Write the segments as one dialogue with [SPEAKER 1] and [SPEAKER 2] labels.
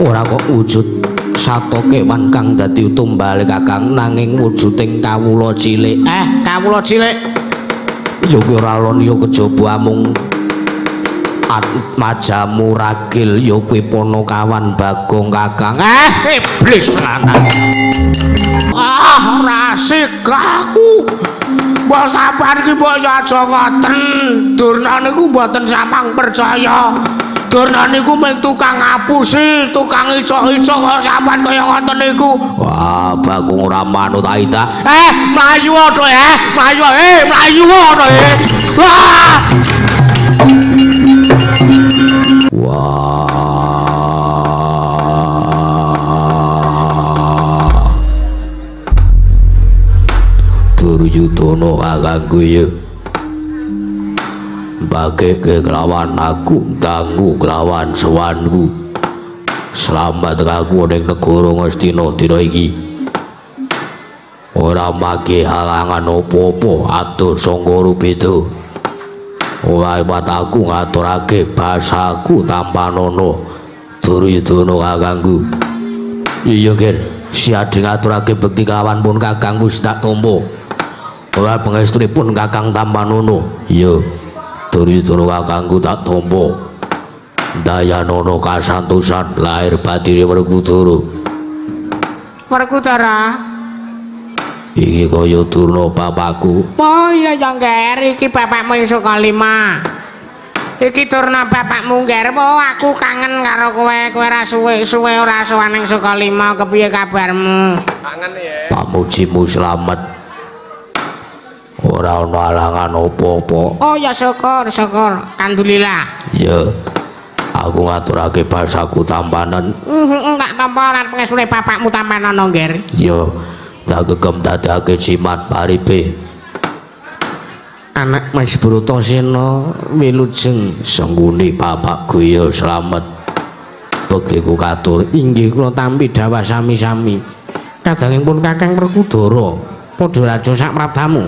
[SPEAKER 1] ora kok wujud sato kewan kang dadi tumbale kakang nanging wujuding kawula cilik kawula cilik ya ora liya kejaba amung majamu ragil ya kuwi Ponokawan Bagong kakang iblis lanang rasik aku mbok sampean iki mbok ya aja ngoten Durna niku mboten samang percaya Durna niku mung tukang ngapusi tukang icok-icok kok sampean kaya ngoten niku wah Bagong ora manut Aida mlayu to mlayu mlayu to wah Duryudana kakangku ya bageke kelawan aku dangu kelawan sowanku selamat aku ning negara Ngastina dina iki ora mage halangan apa-apa adoh sangka rubeda ora mataku ngaturake basaku tanpa nono Duryudana kakangku iya ger siade ngaturake bekti kelawan pun kakang wis tak tampa ora pangestunipun kakang Tampanono iya Duryudana kakangku tak tampa Dayanana kasantosan lahir batine Werkudara iki kaya Durna bapakku
[SPEAKER 2] oh iya ya ngger iki bapakmu saka lima iki Durna bapakmu ngger oh aku kangen karo kowe ra suwe-suwe ora sowan ning saka lima kepiye kabarmu
[SPEAKER 3] kangen ya
[SPEAKER 1] pamujimu slamet ora ana alangan apa-apa
[SPEAKER 2] oh ya syukur alhamdulillah
[SPEAKER 1] ya aku ngaturake basaku Tampanan
[SPEAKER 2] tak tampa lan pengestune bapakmu Tampanono ngger
[SPEAKER 1] ya tak gegem dadake jimat paribe anak Mas Bratasena wilujeng sengguni bapakku ya slamet bektiku katur inggih kula tampi dawah sami-sami kadangipun Kakang Werkudara padha raja sak prabdamu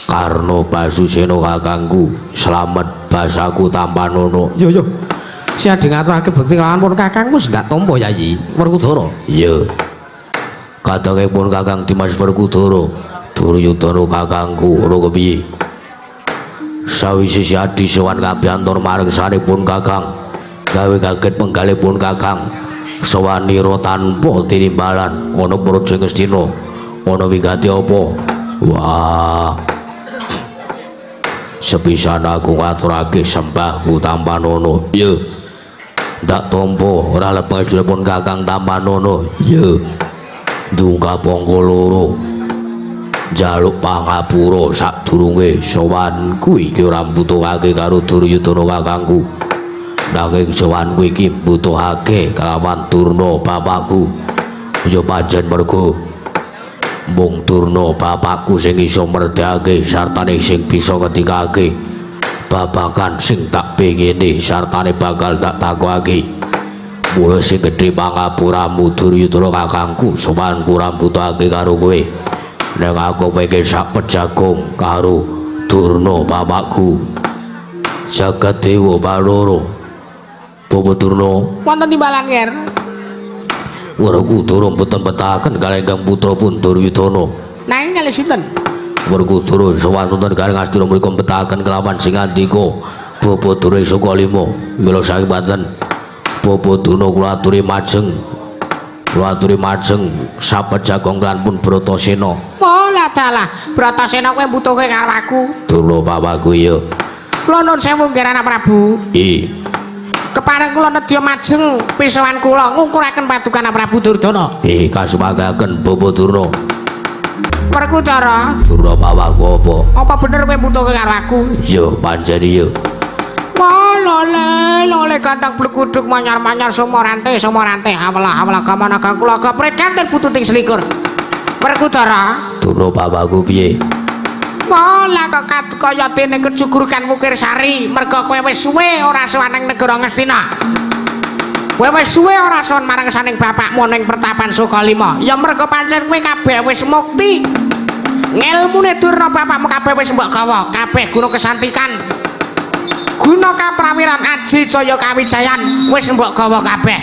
[SPEAKER 1] Karna Basusena kakangku slamet basaku Tampanono yo siade ngaturake bekti kelawan pun kakang wis ndak tampa Yayi Werkudara iya kadangipun Kakang Dimas Werkudara Duryudana kakangku ora kepiye sawise siadi sowan kabiyantur maring sanipun kakang gawe kaget penggalipun kakang sowanira tanpa tinimbalan ana praja Ngastina ana wigati apa wah sepisan aku ngaturake sembahku Tampanono ya ndak tampa ora lepasipun Kakang Tampanono ya ndungga pangka loro njaluk pangapura sadurunge sowanku iki ora mbutuhake karo Duryudana kakangku nanging sowanku iki mbutuhake kelawan Durna bapakku ya pancen mergo mung Durna bapakku sing iso merdekake sartane sing bisa ngendikake babagan sing tak pengene sartane bakal tak takokake mula sing gedhe pangapuramu Duryudana kakangku sowanku ora mbutuhake karo kowe nek aku pengen sak pejagung karo Durna bapakku jagat dewa baloro Bapak Durna
[SPEAKER 2] wonten timbalan nger
[SPEAKER 1] Werkudara mboten betahaken kalih ingkang putrapun Duryudana
[SPEAKER 2] nanging kalih sinten
[SPEAKER 1] Werkudara sawonten kalih Ngastina mriku betahaken kelawan sing andika Bapak Durna saka lima mila saking panten Bapak Durna kula aturi majeng sapejagong lan pun Bratasena
[SPEAKER 2] oh lah dalah Bratasena kowe mbutuhke karo aku
[SPEAKER 1] Durna bapakku ya
[SPEAKER 2] kula nuwun sewu nggih Rana Prabu kepareng kula nedya majeng pisowan kula ngukuraken padukan Prabu Durdana
[SPEAKER 1] kasumagaken Bapak Durna
[SPEAKER 2] Werkudara
[SPEAKER 1] Durna bapakku
[SPEAKER 2] apa bener kowe mbutuhke karo aku
[SPEAKER 1] ya pancen ya
[SPEAKER 2] lole kandang blekuduk manyar-manyar sumorante awala kamana kang kula gepret kanten pututing selikur Werkudara
[SPEAKER 1] Durna bapakku piye
[SPEAKER 2] Lah kok kaya dene kejugurukan Wukir Sari merga kowe wis suwe ora sowan ning negara Ngastina kowe wis suwe ora sowan marang saning bapakmu ning Pertapan Sukalima ya merga pancen kowe kabeh wis mukti ngilmune Durna bapakmu kabeh wis mbok gawa kabeh guna kesantikan guna kaprawiran aji jaya kawijayan wis mbok gawa kabeh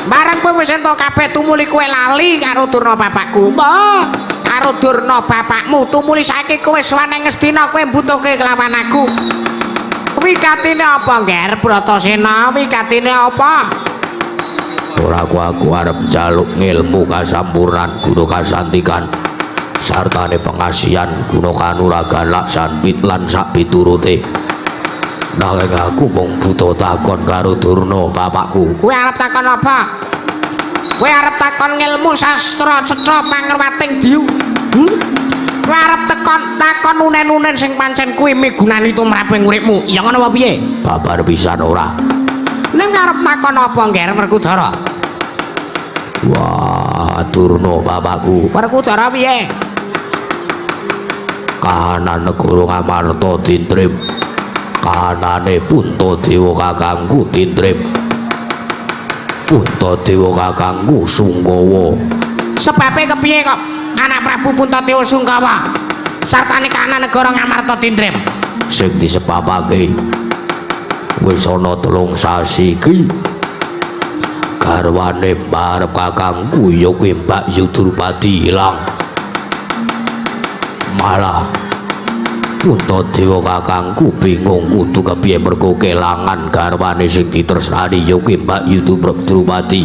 [SPEAKER 2] Bareng kowe wis entuk kabeh tumuli kowe lali karo Durna bapakku. Mbah, karo Durna bapakmu tumuli saiki kowe suwane Ngastina kowe mbutuhke kelawan aku. Wikatine apa, Nger Bratasena? Wikatine apa?
[SPEAKER 1] Ora aku arep njaluk ngilmu kasampurnan guna kasantikan sartane pengasihan guna kanuragan laksan lan sak piturute. Nanging aku mung butuh takon karo Durna bapakku.
[SPEAKER 2] Kowe arep takon apa? Kowe arep takon ngilmu sastra cetha pangerwating diu. Kowe arep takon unen-unen sing pancen kuwi migunani tumraping uripmu. Ya ngono apa piye?
[SPEAKER 1] Babar pisan ora.
[SPEAKER 2] Ning arep takon apa, Nger Werkudara?
[SPEAKER 1] Wah, Durna bapakku.
[SPEAKER 2] Werkudara piye?
[SPEAKER 1] Kahanan negara Ngamarta dintrim. Kahanane Puntadewa kakangku dintrim. Puntadewa kakangku Sungkawa.
[SPEAKER 2] Sebabe kepiye kok anak Prabu Puntadewa Sungkawa sartane kahanan negara Ngamarta dintrim?
[SPEAKER 1] Sing disebabake wis ana 3 sasi iki garwane barep kakangku ya kuwi Mbak Yudrupadi ilang. Malah Puntadewa kakangku bingung kudu kepiye mergo kelangan garwane sing ditresnani ya kuwi Mbak Yudrupadi.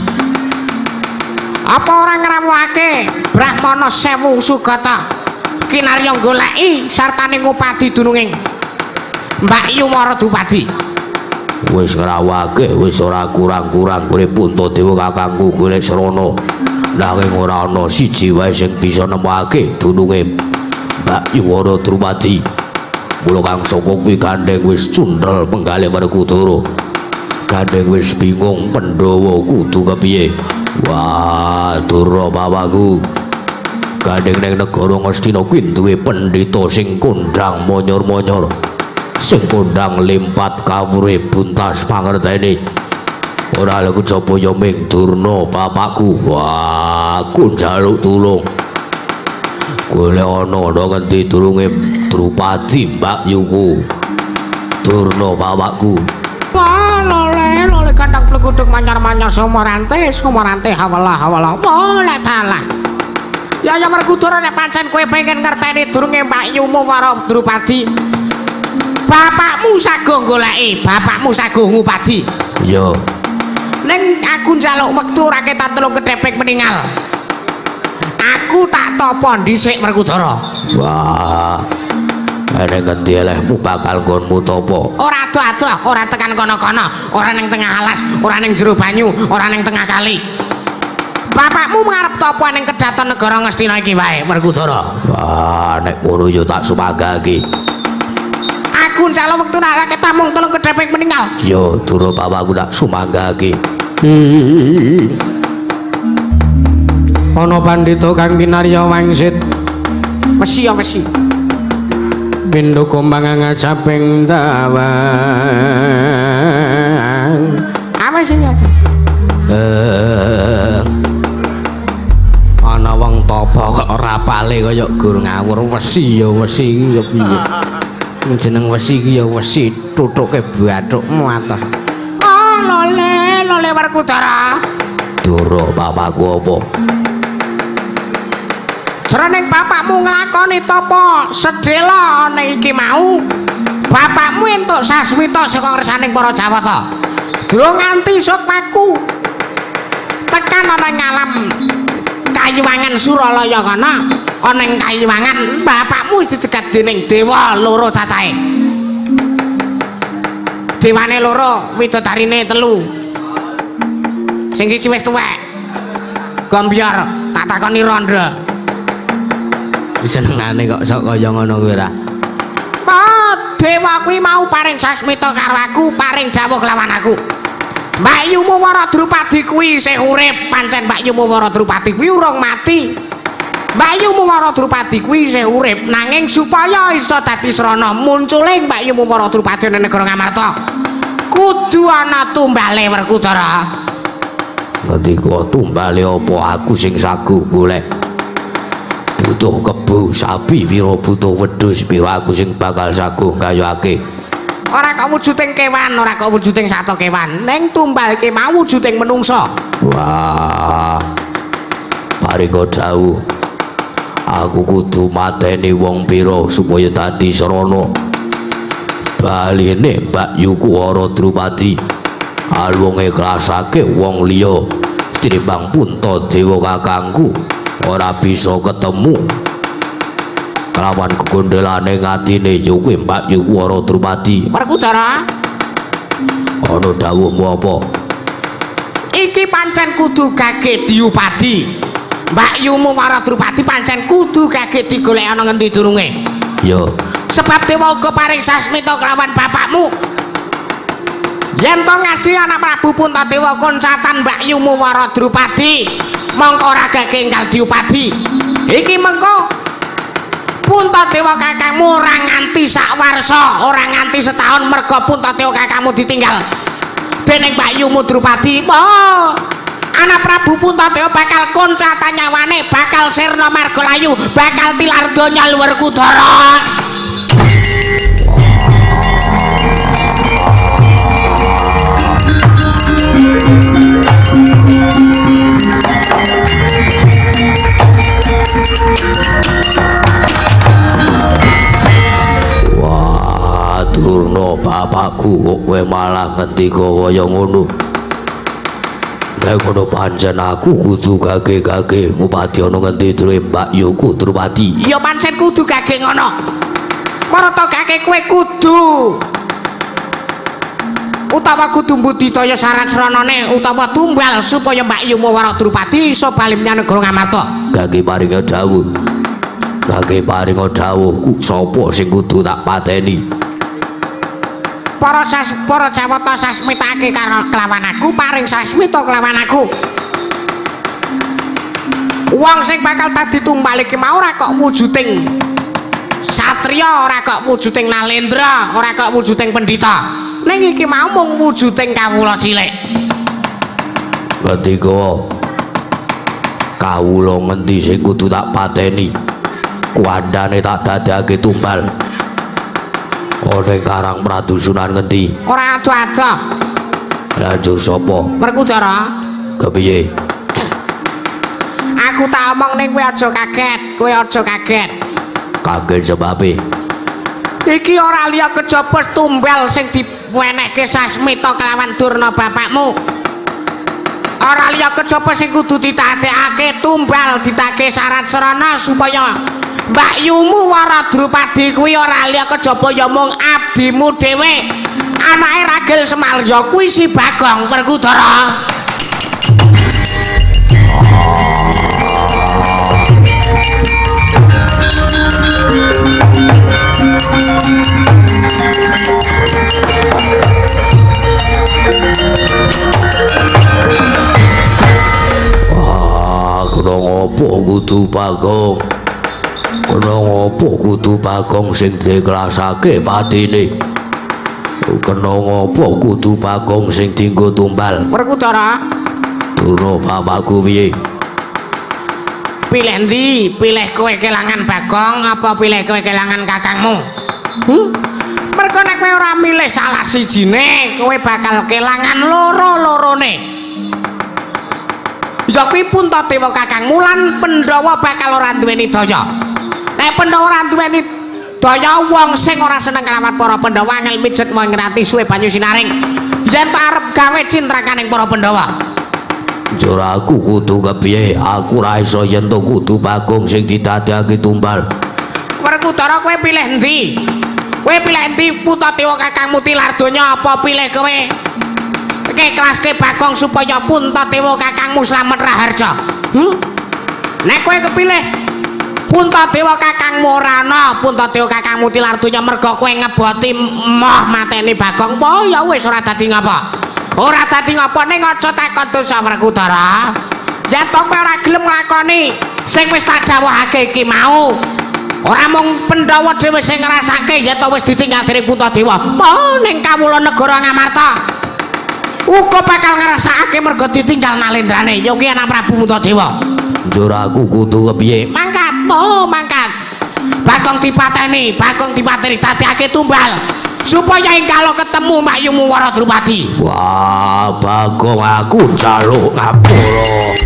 [SPEAKER 2] Apa ora ngrawuhake Brahmana Sewu Sugata kinarya goleki sartane ngupadi dununging Mbak Yumara Dupadi?
[SPEAKER 1] Wis ngrawake wis ora kurang-kurang urip Puntadewa kakangku golek srana. Nanging ora ana siji wae sing bisa nemokake dununge Mbak Yumara Dupadi. Mula kang saka kuwi gandeng wis cundhel penggalih Werkudara. Gandeng wis bingung Pandhawa kudu kepiye. Wah, Durna bapakku. Gandeng ning negara Ngastina kuwi duwe pendhita sing kondhang monyor-monyor. Sing kondhang limpat kawruhe buntas pangerteni. Ora lek kejaba ya ming Durna bapakku. Wah, aku njaluk tulung. Golek ana ngendi durunge Drupadi Mbak Yuku. Durna bapakku.
[SPEAKER 2] Wah, lole kandang plekuduk manyar-manyar somorante hawala. Boleh dalah. Ya Werkudara nek pancen kowe pengen ngerteni durunge Mbak Yumara Drupadi. Bapakmu sago goleki, bapakmu sago ngupadi.
[SPEAKER 1] Yo.
[SPEAKER 2] Ning aku njaluk wektu ora ketan 3 kedhepek meninggal. Aku tak topo dhisik Werkudara.
[SPEAKER 1] Wah. Nek ngendi elehmu bakal nggonmu topo?
[SPEAKER 2] Ora ado-ado, ora tekan kono-kono, ora ning tengah alas, ora ning jero banyu, ora ning tengah kali. Bapakmu ngarep topo ning kedaton negara Ngastina iki wae Werkudara.
[SPEAKER 1] Wah, nek ngono ya tak sumagake.
[SPEAKER 2] Aku njaluk wektu ora ketan mung 3 kedhepek meninggal.
[SPEAKER 1] Yo, Durna bapakku tak sumagake.
[SPEAKER 2] Ana pandhita kang kinarya wangsit. Wesi ya wesi. Pindha gombang ngajaping tawang. Apa sing ana wong tapa kok ora pale kaya gur ngawur wesi ya wesi ya piye. Jeneng wesi iki ya wesi tutuke bathukmu atos. Ah lole Werkudara.
[SPEAKER 1] Durna bapakku apa?
[SPEAKER 2] Jroning bapakmu nglakoni tapa sedhela ana iki mau. Bapakmu entuk sasmita saka ngersaning para Jawata. Durung nganti sukmaku tekan ana ngalam Kayiwangan Suralaya kana. Ana ing Kayiwangan bapakmu wis dicegat dening dewa loro cacahe. Dewane loro, widodarine 3. Sing siji wis tuwek. Gombyar, tak takoni Randra.
[SPEAKER 1] Senengane kok sok kaya ngono kuwi ra.
[SPEAKER 2] Dewa kuwi mau paring sasmita karo aku, paring dawuh lawan aku. Mbak Yumara Drupadi kuwi isih urip, pancen Mbak Yumara Drupadi kuwi urung mati. Mbak Yumara Drupadi kuwi isih urip, nanging supaya isa dadi srana munculing Mbak Yumara Drupadi ning negara Ngamarta, kudu ana tumbale Werkudara.
[SPEAKER 1] Ngendika tumbale apa aku sing sagu golek. Butuh kebo sapi pira butuh wedhus pira aku sing bakal saguh kayake.
[SPEAKER 2] ora kok wujuding kewan, ora kok wujuding sato kewan, ning tumbal iki mau wujuding menungsa.
[SPEAKER 1] Wah, paringa dawuh aku kudu mateni wong pira supaya dadi sarana baline Mbak Yuku ora Drupadi alung ikhlasake wong liya tinimbang Puntadewa kakangku ora bisa ketemu kelawan kegondelane ngatine Yuki Mbak Yuku ora Drupadi.
[SPEAKER 2] Werkudara,
[SPEAKER 1] ana dawuhmu apa?
[SPEAKER 2] iki pancen kudu gage diupadi. Mbak Yumu Wara Drupadi pancen kudu gage digolek ana ngendi durunge.
[SPEAKER 1] Ya,
[SPEAKER 2] Sebab Dewa uga paring sasmita kelawan bapakmu. Yen to ngasih anak Prabu Puntadewa koncatan Mbak Yumu Wara Drupadi, mongko ora gage enggal diupadi. Iki mengko Puntadewa kakangmu ora nganti sak warsa, ora nganti setahun merga Puntadewa kakangmu ditinggal dening Mbak Yumu Drupadi. Anak Prabu Puntadewa bakal koncatan nyawane, bakal sirna margalayu, bakal tilar donya luwar kudara.
[SPEAKER 1] wah Durna bapakku kok kowe malah ngendika kaya ngono. Nek ngono pancen aku kudu gage-gage ngupadi ana ngendi durunge Mbak Yuku Drupadi.
[SPEAKER 2] Iya pancen kudu gage ngono. Marata gage kowe kudu utawa kudu mbudidaya saran sranane utawa tumbal supaya Mbak Yumu Wara Drupadi iso bali menyang negara Ngamarta.
[SPEAKER 1] Gage paringa dawuh. Gage paringa dawuh sapa sing kudu tak pateni?
[SPEAKER 2] Para Jawata sasmitake karo kelawan aku, paring sasmita kelawan aku. Wong sing bakal dadi tumbal iki mau ora kok wujuding satriya, ora kok wujuding nalendra, ora kok wujuding pendhita. Ning iki mau mung wujuding kawula cilik.
[SPEAKER 1] Ketika kawula ngendi sing kudu tak pateni? Kuandane tak dadake tumbal. Ana ing Karang Pradusunan ngendi?
[SPEAKER 2] Ora ado-ado.
[SPEAKER 1] Lanjut sapa?
[SPEAKER 2] Werkudara,
[SPEAKER 1] Kepiye?
[SPEAKER 2] aku tak omong ning kowe aja kaget, kowe aja kaget.
[SPEAKER 1] Kaget sebabe.
[SPEAKER 2] Iki ora liya kejaba tumbal sing diwenekke sasmita kelawan Durna bapakmu. Ora liya kejaba sing kudu ditatekake tumbal ditake syarat serana supaya Mbak Yumu Wara Drupadi kuwi ora liya kejaba ya mung abdimu dhewe. Anake Ragil Semalya kuwi si Bagong Werkudara.
[SPEAKER 1] Kena ngopo kudu Bagong? Kena ngopo kudu Bagong sing diklasake patine? Kena ngopo kudu Bagong sing dienggo tumbal?
[SPEAKER 2] Werkudara,
[SPEAKER 1] Durna bapakku piye?
[SPEAKER 2] pilih ndi? Pilih kowe kelangan Bagong apa pilih kowe kelangan kakangmu? Mergo nek kowe ora milih salah sijine, kowe bakal kelangan loro-lorone. Ya kuwi Puntadewa kakangmu lan Pandhawa bakal ora duweni daya. Nek Pandhawa ora duweni daya, wong sing ora seneng kelawan para Pandhawa angel mijet mau ngrati suwe banyu sinaring. Yen tak arep gawe cintrakaning para Pandhawa.
[SPEAKER 1] Jur aku kudu kepiye? Aku ora iso yen to kudu Bagong sing didadekake tumbal.
[SPEAKER 2] Werkudara, kowe pilih endi? Kowe pilih endi? Puntadewa kakangmu tilar donya apa pilih kowe keklaske Bagong supaya Puntadewa kakangmu slamet raharja? Nek kowe kepilih Puntadewa kakangmu ora ana, Puntadewa kakangmu tilar donya merga kowe ngeboti moh mateni Bagong, apa ya wis ora dadi ngapa? Ora dadi ngapa ning aja takon dosa Werkudara. Yen to kowe ora gelem nglakoni sing wis tak dawuhake iki mau, ora mung Pandhawa dhewe sing ngrasake yen to wis ditinggal dening Puntadewa, mau ning kawula negara Ngamarta uga bakal ngrasakake merga ditinggal nalendrane. Ya kuwi anak Prabu Puntadewa.
[SPEAKER 1] Jur aku kudu kepiye?
[SPEAKER 2] Mangkat, mangkat. Bagong dipateni dadekake tumbal supaya kalau ketemu mayumu Wara Drupadi.
[SPEAKER 1] Wah, Bagong aku jaluk ngapura.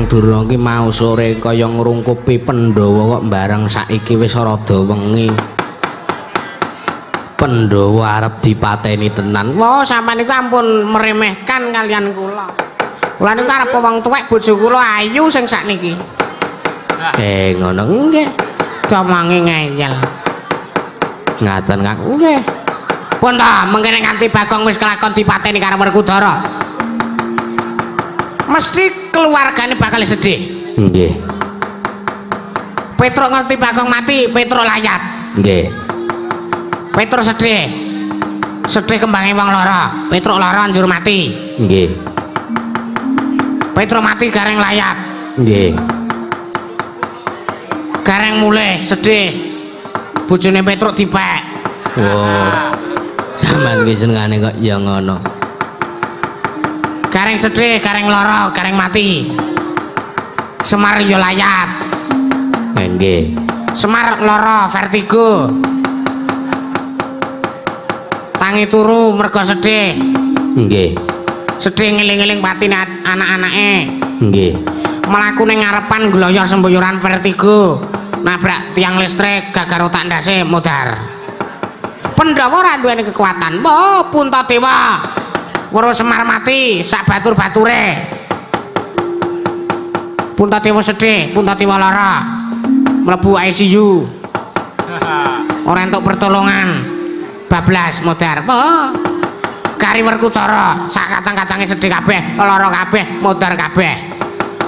[SPEAKER 1] Durna ki mau sore kaya ngrungkupi Pandhawa kok bareng saiki wis rada wengi. Pandhawa arep dipateni tenan.
[SPEAKER 2] Wah, sampean niku ampun meremehkan kalian kula. Kula niku arep wong tuwek bojo kula ayu sing sakniki.
[SPEAKER 1] Ngono nggih.
[SPEAKER 2] Domange ngeyel.
[SPEAKER 1] Ngaten Kang. Nggih.
[SPEAKER 2] Pun ta, mengkene nganti Bagong wis kelakon dipateni karo Werkudara. Mesti keluargane bakal sedih.
[SPEAKER 1] Nggih.
[SPEAKER 2] Petruk ngerti Bagong mati, Petruk layat.
[SPEAKER 1] Nggih.
[SPEAKER 2] Petruk sedih. Sedih kembange wong lara. Petruk lara njur mati.
[SPEAKER 1] Nggih.
[SPEAKER 2] Petruk mati gareng layat.
[SPEAKER 1] Nggih.
[SPEAKER 2] Gareng mulih sedih. Bojone Petruk dipek.
[SPEAKER 1] Oh. Sampeyan ki senengane kok ya ngono.
[SPEAKER 2] Gareng sedih, gareng lara, gareng mati. Semar yo layat.
[SPEAKER 1] Nggih.
[SPEAKER 2] Semar lara vertigo. Tangi turu mergo sedih.
[SPEAKER 1] Nggih.
[SPEAKER 2] Sedih ngeling-eling patine anak-anake.
[SPEAKER 1] Nggih.
[SPEAKER 2] Mlaku ning ngarepan gloyor semboyoran vertigo. Nabrak tiang listrik gagar otak ndase modar. Pandhawa ora duweni kekuatan. Mbah Puntadewa. Weruh Semar mati sak batur-bature. Puntadewa sedih, Puntadewa lara. Mlebu ICU. Ora entuk pertolongan. Bablas modar. Kari Werkudara sak katang-katange sedih kabeh, lara kabeh, modar kabeh.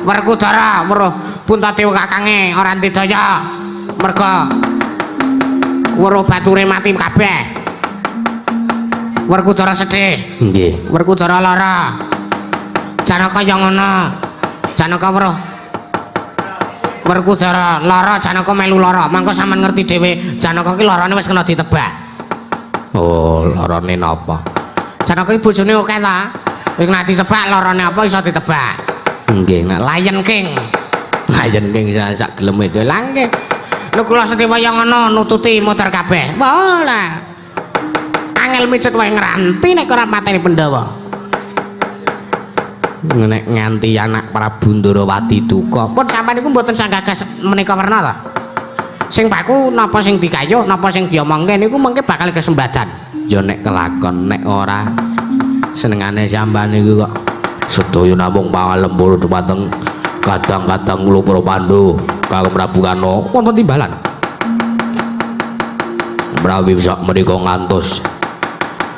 [SPEAKER 2] Werkudara weruh Puntadewa kakange ora didaya. Merga weruh bature mati kabeh. Werkudara sedih.
[SPEAKER 1] Nggih.
[SPEAKER 2] Werkudara lara. Janaka yang ngono. Janaka weruh. Werkudara lara, Janaka melu lara. Mangko sampean ngerti dhewe, Janaka ki larane wis kena ditebak.
[SPEAKER 1] Oh, larane napa?
[SPEAKER 2] Janaka ki bojone akeh ta. Wis kena ditebak larane apa iso ditebak.
[SPEAKER 1] Nggih, nek
[SPEAKER 2] Lion King.
[SPEAKER 1] Lion King sak geleme dhewe
[SPEAKER 2] Lah nggih. Lho kula Sedewa yang ngono nututi motor kabeh. Wah lah. Angel micet wae ngranti nek ora mateni Pandhawa.
[SPEAKER 1] Nek nganti anak Prabu Ndarawati duka.
[SPEAKER 2] Pun sampean niku mboten sanggagas menika werna ta? Sing baku napa sing dikayuh, napa sing diomongke niku mengke bakal kesempatan.
[SPEAKER 1] Ya nek kelakon, nek ora senengane sampean niku kok sedaya namung pangalempur dumateng kadang-kadang kula para Pandhu kagem Prabu Kano wonten timbalan. Prawi sak menika ngantos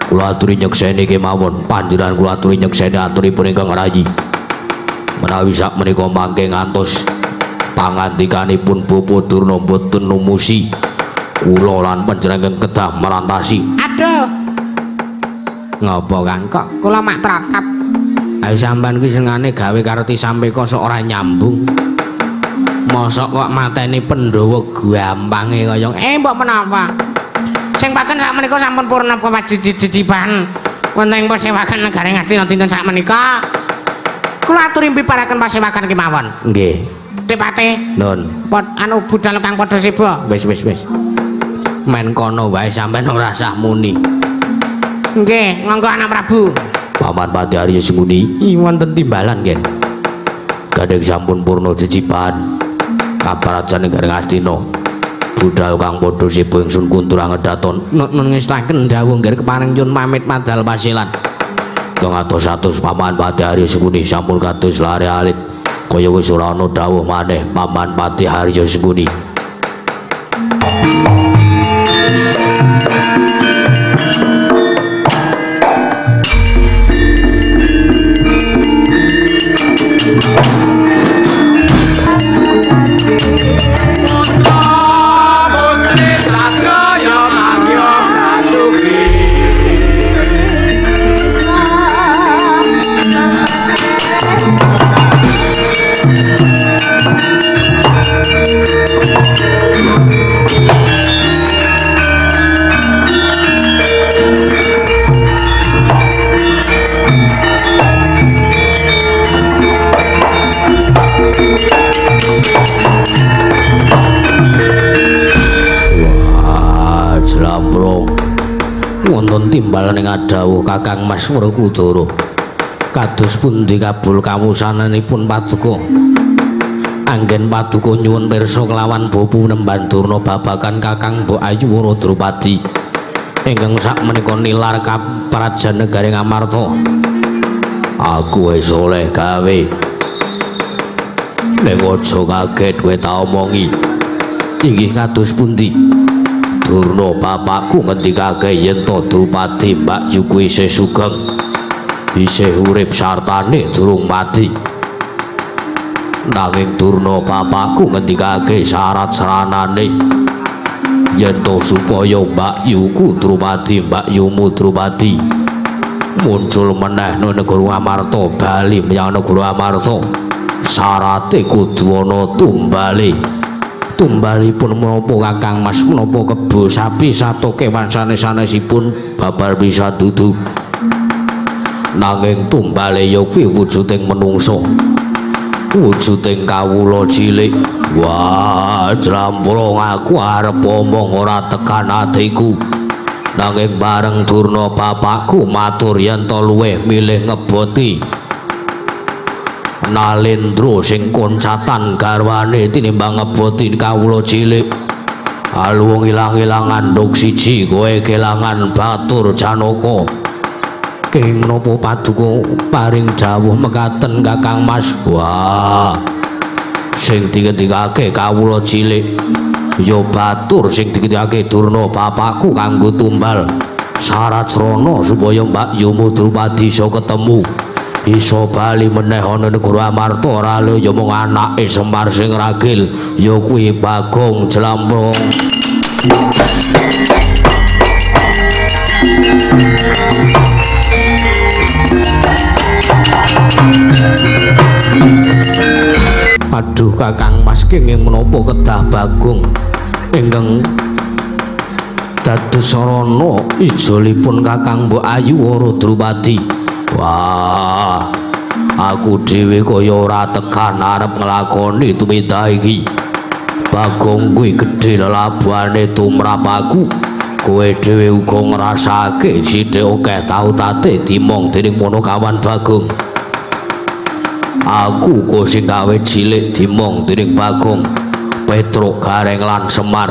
[SPEAKER 1] kula aturi nyekseni kemawon panjenengan kula aturi nyekseni aturipun ingkang rayi menawi sak menika mangke ngantos pangandikanipun Bapak Durna boten numusi kula lan panjenengan kedah marantasi.
[SPEAKER 2] Aduh.
[SPEAKER 1] Ngapa Kang?
[SPEAKER 2] Kok kula mak tratap.
[SPEAKER 1] Ayo sampean kuwi senengane gawe karo Tisampeka sok ora nyambung. Mosok kok mateni Pandhawa gampange kaya
[SPEAKER 2] Mbok menapa? Sing paken sak menika sampun purna kewajiban wonten ing pasewakan negari Ngastina dinten sak menika. Kula aturi piparaken pasewakan kemawon.
[SPEAKER 1] nggih.
[SPEAKER 2] Tripate.
[SPEAKER 1] Nun.
[SPEAKER 2] Pot anu budal kang padha siba.
[SPEAKER 1] Wis. Men kono wae sampean ora sah muni.
[SPEAKER 2] Nggih, monggo anak Prabu.
[SPEAKER 1] Paman Pati Arya Senguni wonten timbalan nggih. Gading sampun purna jejiban kaparajan negari Ngastina. Budal kang padha siba ingsun kuntura ngedaton ngestaken dawuh nggih keparing nyun pamit madal pasilan. Kang atus-atus Paman Pati Arya Senguni sampun kados lare alit kaya wis ora ana dawuh maneh Paman Pati Arya Senguni. nanging timbal ning adhawuh Kakang Mas Werkudara kados pundi kabul kawusananipun Paduka anggen Paduka nyuwun pirsa kelawan Bapu nemban durna babagan Kakang Mbok Ayuwara Drupadi ingkang sakmenika nilar kaprajan negari Ngamarta aku wis oleh gawe ning aja kaget kowe tak omongi inggih kados pundi durna bapakku ngendikake yen to Drupadi Mbak Yu kuwi isih sugeng isih urip sartane durung mati nanging durna bapakku ngendikake syarat seranane yen to supaya Mbak Yuku Drupadi Mbak Yumu Drupadi muncul meneh nang negara Amarta bali menyang negara Amarta syarate kudu ana tumbalipun menapa Kakang Mas menapa kebo sapi sato kewan sanes-sanesipun babar bisa dudu nanging tumbale ya kuwi wujuding menungso wujuding kawula cilik wah jrambrong aku arep omong ora tekan atiku nanging bareng durna bapakku matur yen to luweh milih ngeboti Nalendra sing koncatan garwane tinimbang ngeboti kawula cilik aluwung ilang-ilangan nduk siji kowe kelangan Batur Janaka kenging menapa Paduka paring dawuh mekaten Kakang Mas wah sing dikendikake kawula cilik ya batur sing dikendikake durna bapakku kanggo tumbal syarat srana supaya Mbak Yumu Drupadi iso ketemu iso bali meneh ana negara Amarta ora ya mung anake Semar sing ragil ya kuwi Bagong Jlambrong aduh Kakang Mas kenging menapa kedah Bagong ingkang dados sarana ijolipun Kakang Mbok Ayuwara Drupadi wah aku dhewe kaya ora tekan arep nglakoni tumindak iki Bagong kuwi gedhe lelabuhane tumrap aku kowe dhewe uga ngrasake sithik akeh tau tate dimong dening Monokawan Bagong aku kok sing gawe cilik dimong dening Bagong Petruk Gareng lan Semar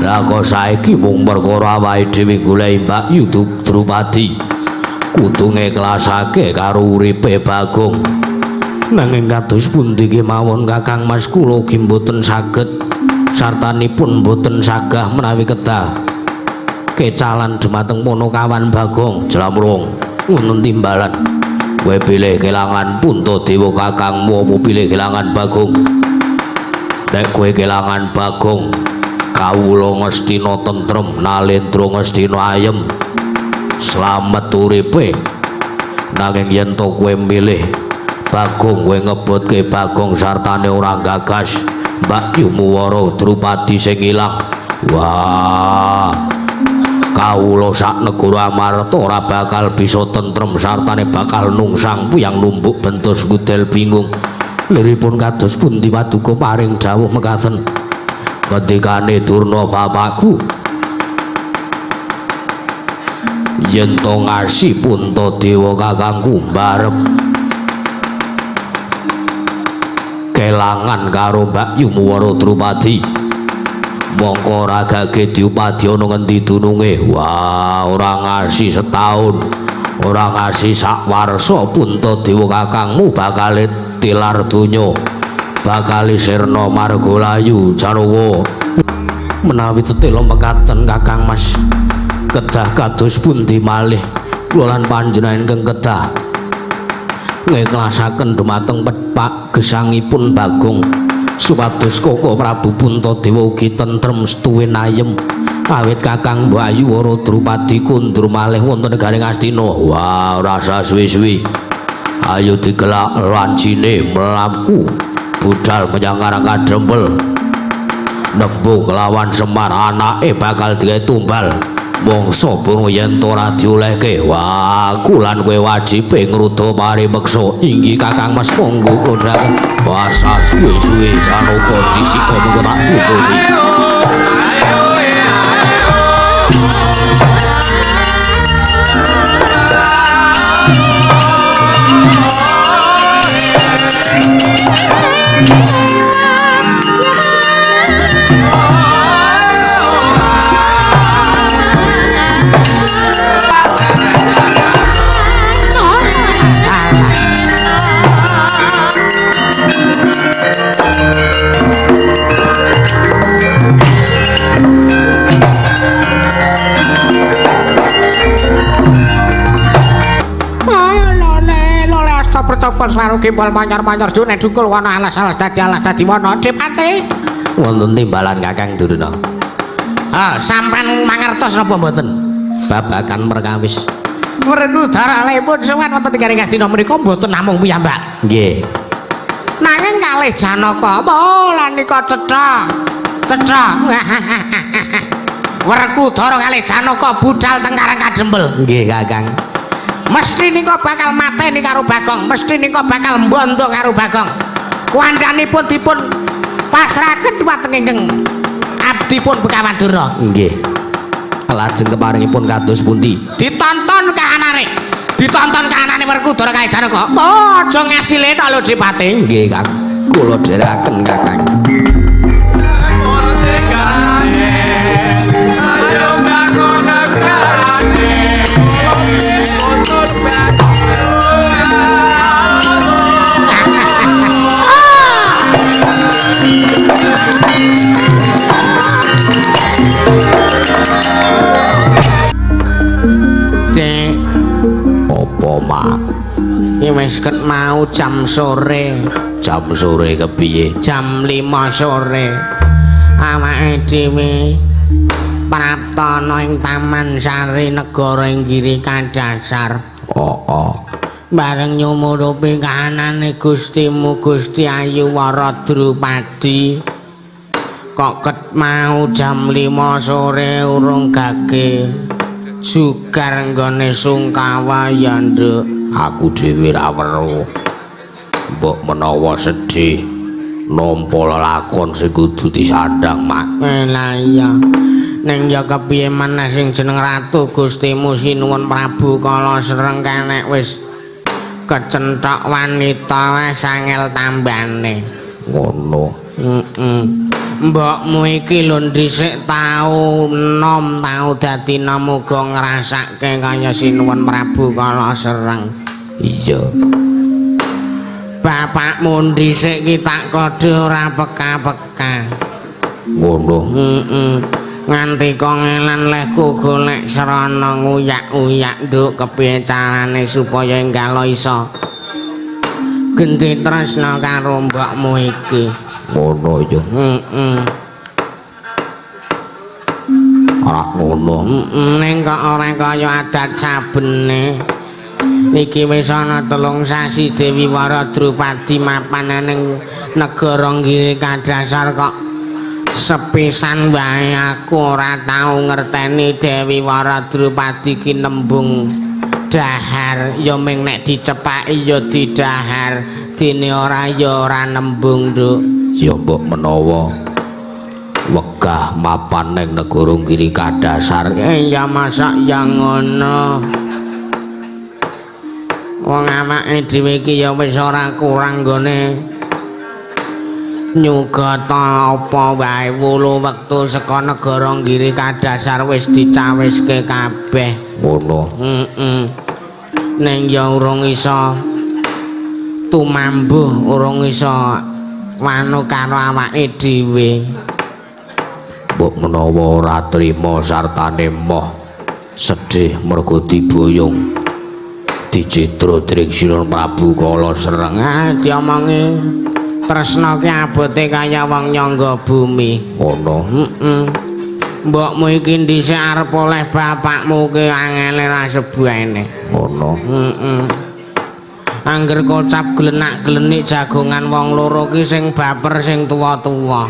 [SPEAKER 1] lah kok saiki mung perkara awake dhewe golek Mbak Yu Drupadi kudu ngeklasake karo uripe Bagong nanging kados pundi kemawon Kakang Mas kula ugi mboten saged sartanipun mboten sagah menawi kedah kecalan dumateng Monokawan Bagong Jlambrong wonten timbalan kowe pilih kelangan Puntadewa kakangmu apa pilih kelangan Bagong nek kowe kelangan Bagong kawula ngestina tentrem Nalendra ngestina ayem slamet uripe nanging yen to kowe milih Bagong kowe ngebotke Bagong sartane ora gagas Mbak Yumu Drupadi sing ilang wah kawula sak negara Amarta ora bakal bisa tentrem sartane bakal nungsang puyang numbuk bentus gudel bingung liripun kados pundi Paduka paring dawuh mekaten ketikane durna bapakku yen to ngasi Puntadewa kakangku barep kelangan karo Mbak Yumu Drupadi mongko ora gage diupadi ana ngendi dununge wah ora ngasi setahun ora ngasi sak warsa Puntadewa kakangmu bakal tilar donya bakal sirna Margalayu Janaka menawi tetela mekaten Kakang Mas kedah kados pundi malih kula lan panjenengan ingkang kedah ngikhlasaken dumateng Pak gesangipun Bagong supados Koko Prabu Puntadewa ugi tentrem stuwin ayem awit Kakang Mbok Ayuwara Drupadi kundur malih wonten negaring Astina wah rasa suwi-suwi ayo digelak lancine mlaku budal menyang Karang Kadrempel nembung lawan Semar anake bakal digawe tumbal mangsa burung yen ora diolehke wah kulan kowe wajib ngruda parimeksa inggih Kakang Mas monggo kondhaken wah suwe-suwe Janaka disika mengko tak tututi
[SPEAKER 2] bertopol selaru kimpul manyor-manyor june dukul wana alas-alas dadi wana Adipati.
[SPEAKER 1] Wonten timbalan Kakang Durna.
[SPEAKER 2] Sampean mangertos napa mboten?
[SPEAKER 1] Babakan perkawis.
[SPEAKER 2] Werkudara lepun suwan wonten ing Ngastina menika mboten namung piyambak.
[SPEAKER 1] Nggih.
[SPEAKER 2] Nanging kalih Janaka lan nika cetha. Werkudara kalih Janaka budal teng Karang Kadempel.
[SPEAKER 1] Nggih, Kakang.
[SPEAKER 2] Mesti nika bakal mateni karo Bagong, mesti nika bakal mbondo karo Bagong. Kuandhanipun dipun pasrahaken dhumateng ingkang abdipun Begawan Durna.
[SPEAKER 1] Nggih. Lajeng keparingipun kados pundi?
[SPEAKER 2] Ditonton kahanane Werkudara kalih Janaka. Aja ngasile tok lho Adipati.
[SPEAKER 1] Nggih, Kang. Kula dherekaken, Kakang. Apa mak?
[SPEAKER 2] Iki wis ket mau jam sore.
[SPEAKER 1] Jam sore kepiye?
[SPEAKER 2] Jam 5 sore. Awake dhewe praptana ing Taman Sari Negara ing Giri Kadasar. Bareng nyumurupi kahanane Gustimu Gusti Ayu Wara Drupadi. Kok ket mau jam 5 sore urung gage. Sugar nggone sungkawa ya nduk.
[SPEAKER 1] Aku dhewe ra weruh. Mbok menawa sedih nampa lakon sing kudu disandang, Mak.
[SPEAKER 2] Lah iya. Ning ya kepiye maneh sing jeneng Ratu Gustimu Sinuwun Prabu Kala Sreng kenek wis kecenthok wanita wis angel tambane.
[SPEAKER 1] Ngono.
[SPEAKER 2] Mbokmu iki lho dhisik tau nom tau dadi nom uga ngrasake kaya Sinuwun Prabu Kala Sreng.
[SPEAKER 1] Iya.
[SPEAKER 2] Bapakmu dhisik ki tak kodhe ora peka-peka.
[SPEAKER 1] Ngono.
[SPEAKER 2] Nganti kongelan lehku golek srana nguyak-uyak nduk kepiye carane supaya enggalo iso genti tresna karo mbokmu iki.
[SPEAKER 1] Ngono ya. Ora ngono.
[SPEAKER 2] Ning kok ora kaya adat sabene. Iki wis ana 3 sasi Dewi Wara Drupadi mapan ning negara Giri Kadasar kok sepisan wae aku ora tau ngerteni Dewi Wara Drupadi ki nembung dahar ya ming nek dicepaki ya didahar dene ora ya ora nembung nduk.
[SPEAKER 1] Ya mbok menawa wegah mapan ning negara Giri Kadasar.
[SPEAKER 2] Ya masak ya ngono. Wong awake dhewe iki ya wis ora kurang nggone nyugata apa wae wulu wektu saka negara Giri Kadasar wis dicawiske kabeh.
[SPEAKER 1] Ngono.
[SPEAKER 2] Ning ya urung iso tumambuh, urung iso wanu karo awake dhewe.
[SPEAKER 1] Mbok menawa ora trima sartane moh sedih mergo diboyong dicitra dening Sinuwun Prabu Kala Sreng.
[SPEAKER 2] Diomongi tresna ki abote kaya wong nyangga bumi.
[SPEAKER 1] Ngono.
[SPEAKER 2] Mbokmu iki dhisik arep oleh bapakmu ki angele ra sebuene.
[SPEAKER 1] Ngono.
[SPEAKER 2] Angger kocap glenak-glenik jagongan wong loro ki sing baper sing tuwa-tuwa.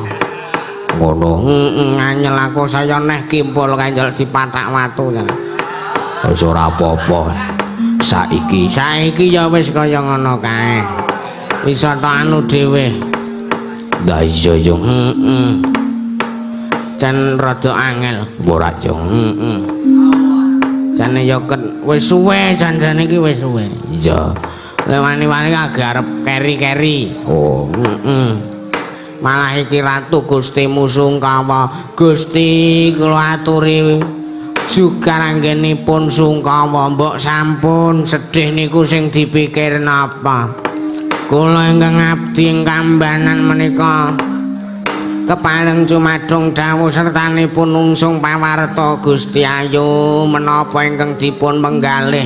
[SPEAKER 1] Ngono.
[SPEAKER 2] Anyel aku saya neh kimpul kanjel dipathak watu.
[SPEAKER 1] Wis ora apa-apa. Saiki
[SPEAKER 2] ya wis kaya ngono kae. Iso to anu dhewe.
[SPEAKER 1] Lah iya yo.
[SPEAKER 2] Jan rada angel.
[SPEAKER 1] Ora yo.
[SPEAKER 2] Jane yo wis suwe janjane iki wis suwe.
[SPEAKER 1] Iya.
[SPEAKER 2] Lewani-wani agak arep keri-keri.
[SPEAKER 1] Oh.
[SPEAKER 2] Malah iki Ratu Gustimu sungkawa. Gusti kula aturi juga anggenipun sungkawa mbok sampun sedih niku sing dipikir napa. Kula ingkang abdi ing Kambanan menika kepareng cumadung dawuh sertanipun nungsung pawarta Gusti Ayu menapa ingkang dipun penggalih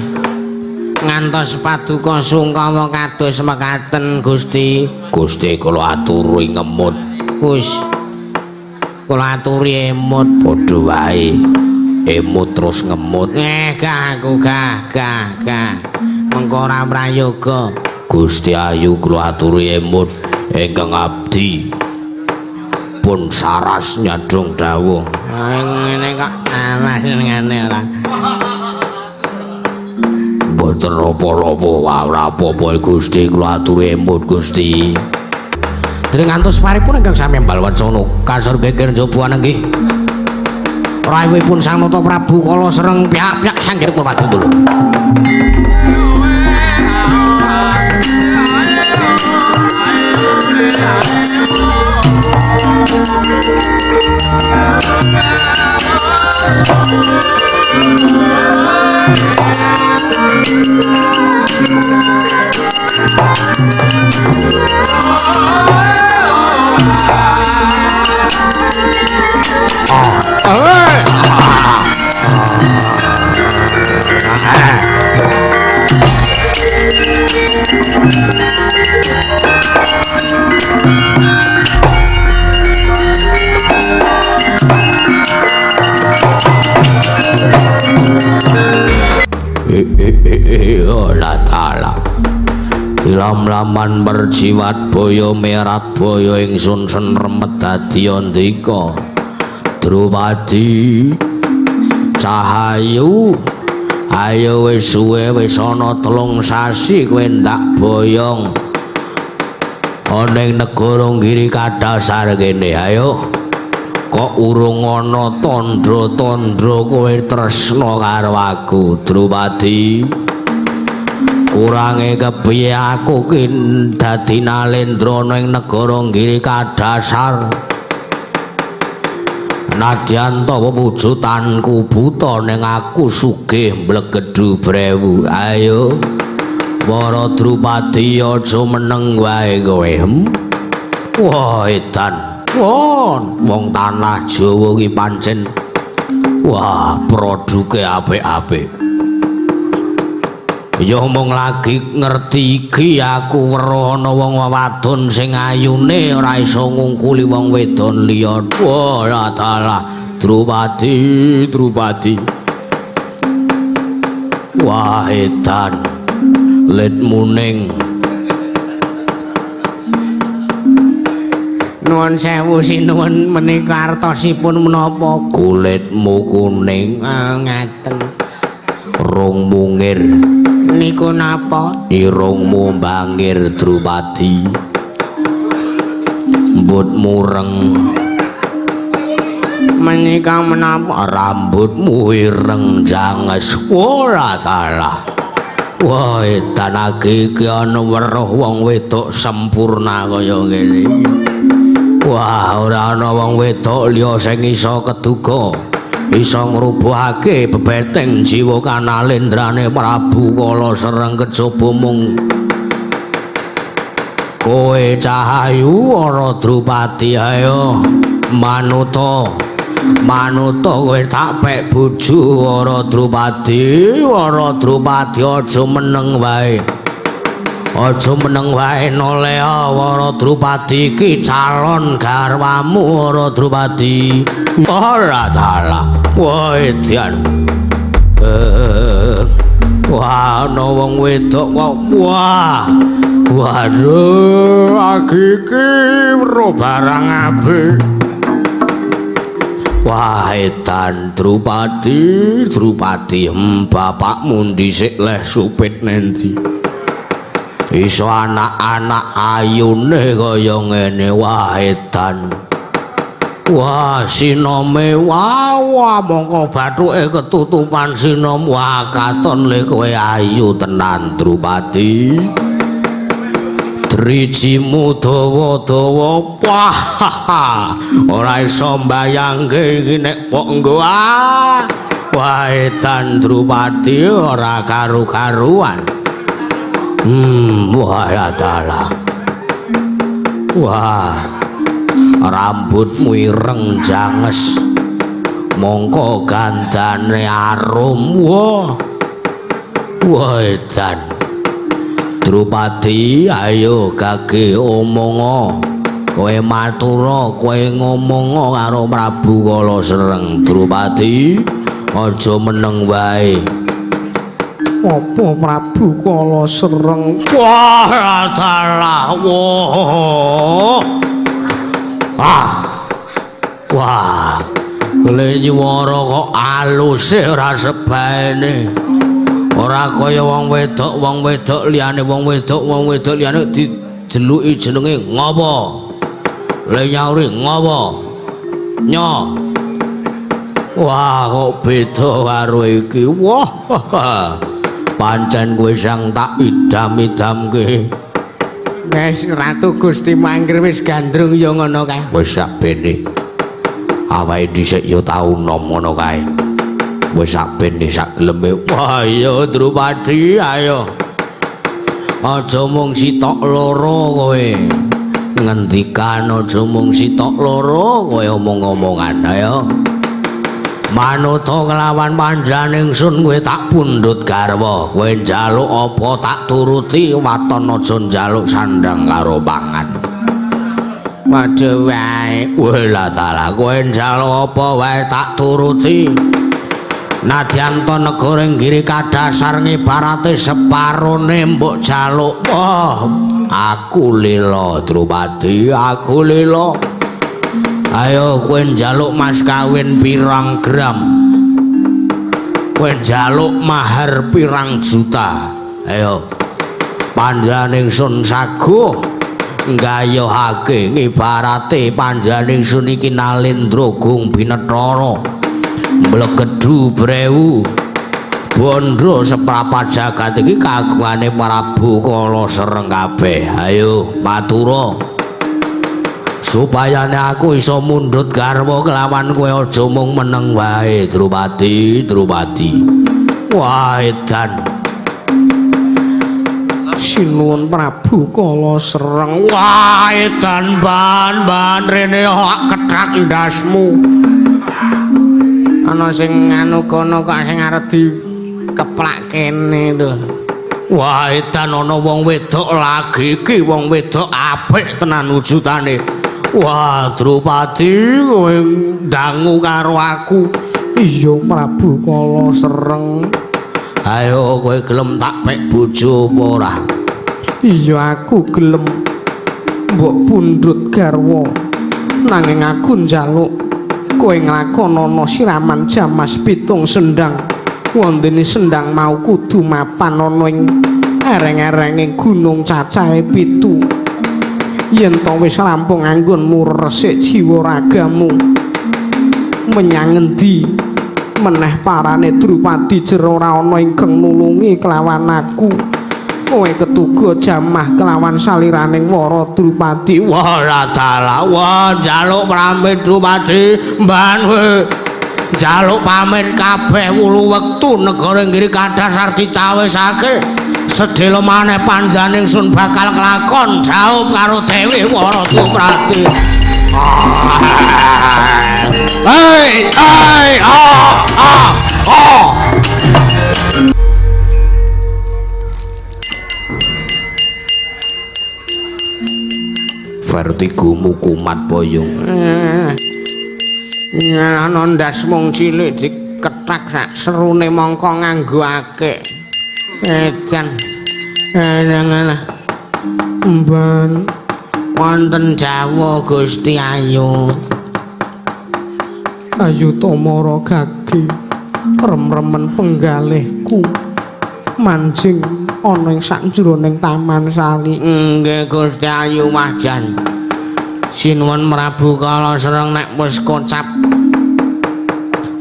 [SPEAKER 2] ngantos paduka sungkawa kados mekaten Gusti.
[SPEAKER 1] Gusti kula aturi ngemut.
[SPEAKER 2] Gus kula aturi emut
[SPEAKER 1] Padha wae. Emut terus ngemut.
[SPEAKER 2] Gah aku gah. Mengko ora prayoga.
[SPEAKER 1] Gusti ayu kula aturi emut ingkang abdi pun saras nyadong dawuh.
[SPEAKER 2] Ngene kok alas ngene ora.
[SPEAKER 1] Boten apa-apa, ora apa-apa Gusti, kula aturi emut Gusti.
[SPEAKER 2] Dereng ngantos paripun ingkang sami balwacana kasar geger njoboan nggih. Rawuhipun Sang Nata Prabu kala sereng pihak-pihak sanggir pun padul.
[SPEAKER 1] Allah Ta'ala Dilam-laman berjiwat boyo merat boyo ingsun senremet dadi andika Drupadi Cahayu ayo wis suwe wis ana 3 sasi kowe ndak boyong ana ing negara Giri Kadasar kene ayo kok urung ana tandha-tandha kowe tresna karo aku Drupadi kurange kepiye aku ki dadi nalendrana ing negara Giri Kadasar nadyan ta wujudanku buta ning aku sugih mblegedhu brewu ayo para Drupadi aja meneng wae kowe wah edan wong tanah Jawa ki pancen wah produke apik-apik ya mung lagi ngerti iki aku weruh ana wong wadon sing ayune ora iso ngungkuli wong wedon liya wah ya dalah Drupadi wah edan let muning
[SPEAKER 2] Nuwun sewu sinuwun menika artosipun menapa
[SPEAKER 1] kulitmu kuning
[SPEAKER 2] ngaten
[SPEAKER 1] rong mungir
[SPEAKER 2] niku napa
[SPEAKER 1] irungmu bangir Drupadi mbutmu reng
[SPEAKER 2] menika menapa
[SPEAKER 1] rambutmu ireng janges ora salah wah edan iki ana weruh wong wedok sempurna kaya ngene wah ora ana wong wedok liya sing iso keduga iso ngrubuhake bebeteng jiwa kanalendrane Prabu kala sereng kejaba mung kowe Cahayu ora Drupadi ayo manuta kowe tak pek bojo ora Drupadi aja meneng wae nolea wara Drupadi iki calon garwamu wara Drupadi ora salah wah edian wah ana wong wedok kok wah waduh iki weruh barang apik wah edan Drupadi bapakmu dhisik leh supit nendi iso anak-anak ayune kaya ngene wah edan wah sinome wah mongko bathuke ketutupan sinom wah katon le kowe ayu tenan Drupadi drijimu dawa-dawa wah ora iso mbayangke iki nek kok nggo wah edan Drupadi ora karu-karuan wah ya dalah wah rambutmu ireng janges mongko gandane arum Wah edan Drupadi ayo kaki omongo kowe matura kowe ngomongo karo Prabu Kala Sereng Drupadi aja meneng wae
[SPEAKER 2] apa Prabu Kala Sereng
[SPEAKER 1] wah salah wah le nyuwara kok alus ora sebaene ora kaya wong wedok liyane wong wedok liyane dijeluki jenenge ngopo le nyauri ngopo nyo wah kok beda karo iki wah pancen kowe sang tak idam-idamke
[SPEAKER 2] wis Ratu Gusti Mangger wis gandrung ya ngono kae
[SPEAKER 1] wis sakbene awake dhisik ya tau nom ngono kae wis sakbene sak geleme wah iya Drupadi ayo aja mung sitok loro kowe ngendikan aja mung sitok loro kowe omong-omongan ayo manuta kelawan panjaning sun kowe tak pundhut garwa kowe njaluk apa tak turuti waton aja njaluk sandang karo pangan waduh wae wala taala kowe njaluk apa wae tak turuti nadyan to negara nggiri kadasar ngibarate separone mbok jaluk aku lila Drupadi aku lila ayo kowe njaluk mas kawin pirang gram kowe njaluk mahar pirang juta ayo panjaning sun saguh nggayohake ngibarate panjaning sun iki Nalendra Gung Binethara Mlegedu Brewu Bondo seprapat jagat iki kagungane Prabu Kala Sereng kabeh ayo matura supayane aku iso mundhut garwa kelawan kowe aja mung meneng wae Drupadi wah edan
[SPEAKER 2] sinuwun Prabu Kala Sereng
[SPEAKER 1] wah edan ban rene hak kethak ndasmu
[SPEAKER 2] ana sing anu kono kok sing arep dikeplak kene lho
[SPEAKER 1] wah edan ana wong wedok lagi iki wong wedok apik tenan wujudane wah Drupadi kowe dangu karo aku
[SPEAKER 2] iya Prabu Kala Sereng
[SPEAKER 1] ayo kowe gelem tak pek bojo apa ora
[SPEAKER 2] iya aku gelem mbok pundhut garwa nanging aku njaluk kowe nglakonana siraman jamas pitung sendang wondene sendang mau kudu mapan ana ing ereng-erenge gunung cacahe 7 yen to wis rampung anggonmu resik jiwa ragamu menyang endi meneh parane Drupadi jero ora ana ingkang nulungi kelawan aku kowe ketuga jamah kelawan saliraning wara Drupadi
[SPEAKER 1] wah la dalah wah njaluk pamit Drupadi mban kowe njaluk pamit kabeh wulu wektu negara nggiri kadasar dicawisake sedhela maneh panjaning sun bakal kelakon jauh karo Dewi Wara Drupadi vertigumu kumat boyong
[SPEAKER 2] ana ndas mung cilik diketak sak serune mongko nganggo akeh edan mban wonten Jawa Gusti Ayu Tamara gage rem-remen penggalihku mancing ana ing sakjroning taman sali
[SPEAKER 1] nggih Gusti Ayu wajan sinuwun Prabu Kala Sereng nek wis kocap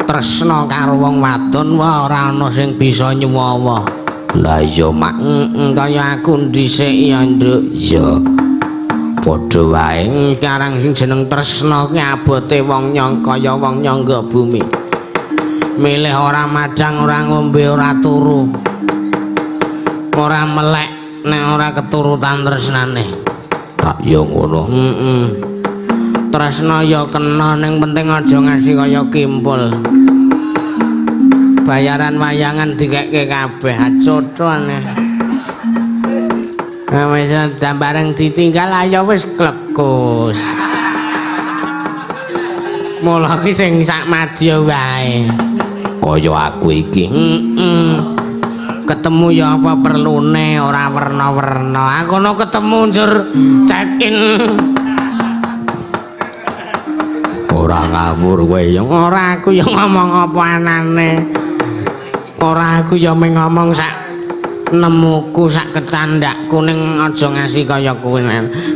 [SPEAKER 1] tresna karo wong wadon wae ora ana sing bisa nyuwawa lah iya mak kaya aku dhisik ya nduk ya padha wae karang sing jeneng tresna ki abote wong nyangka ya wong nyangga bumi milih ora madang ora ngombe ora turu ora melek nek ora keturutan tresnane tak ya ngono tresna ya kena ning penting aja ngasih kaya kimpul
[SPEAKER 2] bayaran wayangan dikekke kabeh acotone. Wis bareng ditinggal ayo wis klekus. Mula ki sing sak madya wae.
[SPEAKER 1] Kaya aku iki.
[SPEAKER 2] Ketemu ya apa perlune ora werna-werna. Aku no ketemu njur check-in.
[SPEAKER 1] Ora ngawur kowe ya.
[SPEAKER 2] Ora aku ya ngomong apa anane. Ora aku ya ngomong sak nemuku sak kecandakku ning aja ngasih kaya kowe.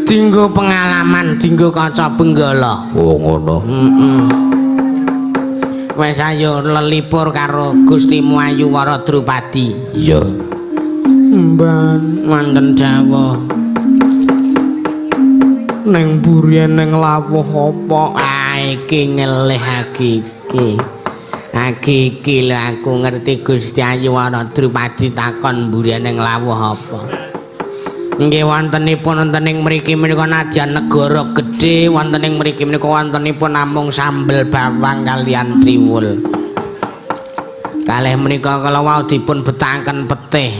[SPEAKER 2] Dinggo pengalaman, dinggo kaca benggala.
[SPEAKER 1] Oh ngono.
[SPEAKER 2] Wes ayo lelipur karo Gustimu Ayuwara Drupadi.
[SPEAKER 1] Iya.
[SPEAKER 2] Mban wonten dawuh. Ning burien ning lawuh apa? Iki ngelih agiki. Agiki lho aku ngerti Gusti Ayuwara Drupadi takon burien ning lawuh apa. Nggih wontenipun wonten ing mriki menika nadyan negara gedhe wonten ing mriki menika wontenipun namung sambel bawang kalian triwul. Kalih menika kala wau dipun betahaken petih.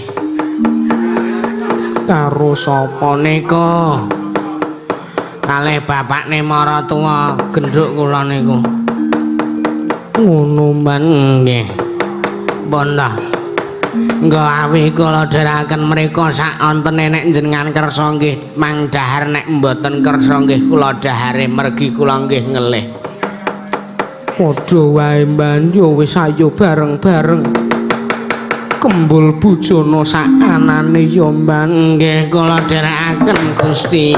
[SPEAKER 2] Karo sapa nika? Kalih bapakne maratuwa gendhuk kula niku. Ngono mban nggih. Bondah. Nggo awi kula dherekaken mriku sak ontene nek jenengan kersa nggih mangdhahar nek mboten kersa nggih kula dhahare mergi kula nggih ngelih. Padha wae mban yo wis ayo bareng-bareng. Kembul bujana sak anane yo mban nggih kula dherekaken Gusti.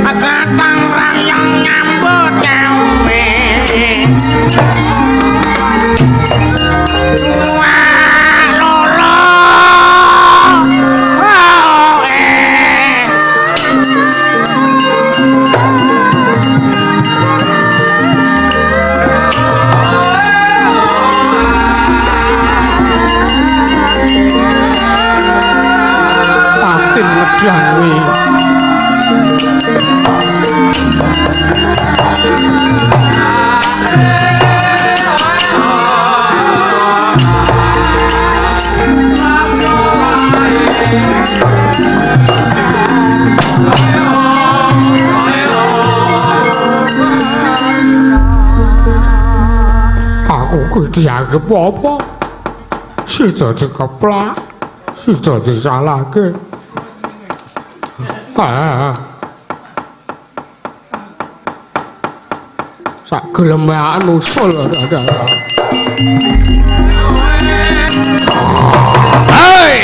[SPEAKER 2] Akatang rayong nyambut gawe. Tatin ngedangi. Aku kuwi dianggep apa? Sida dikeplak, sida disalahke. Sak gelemekan usul. Hei!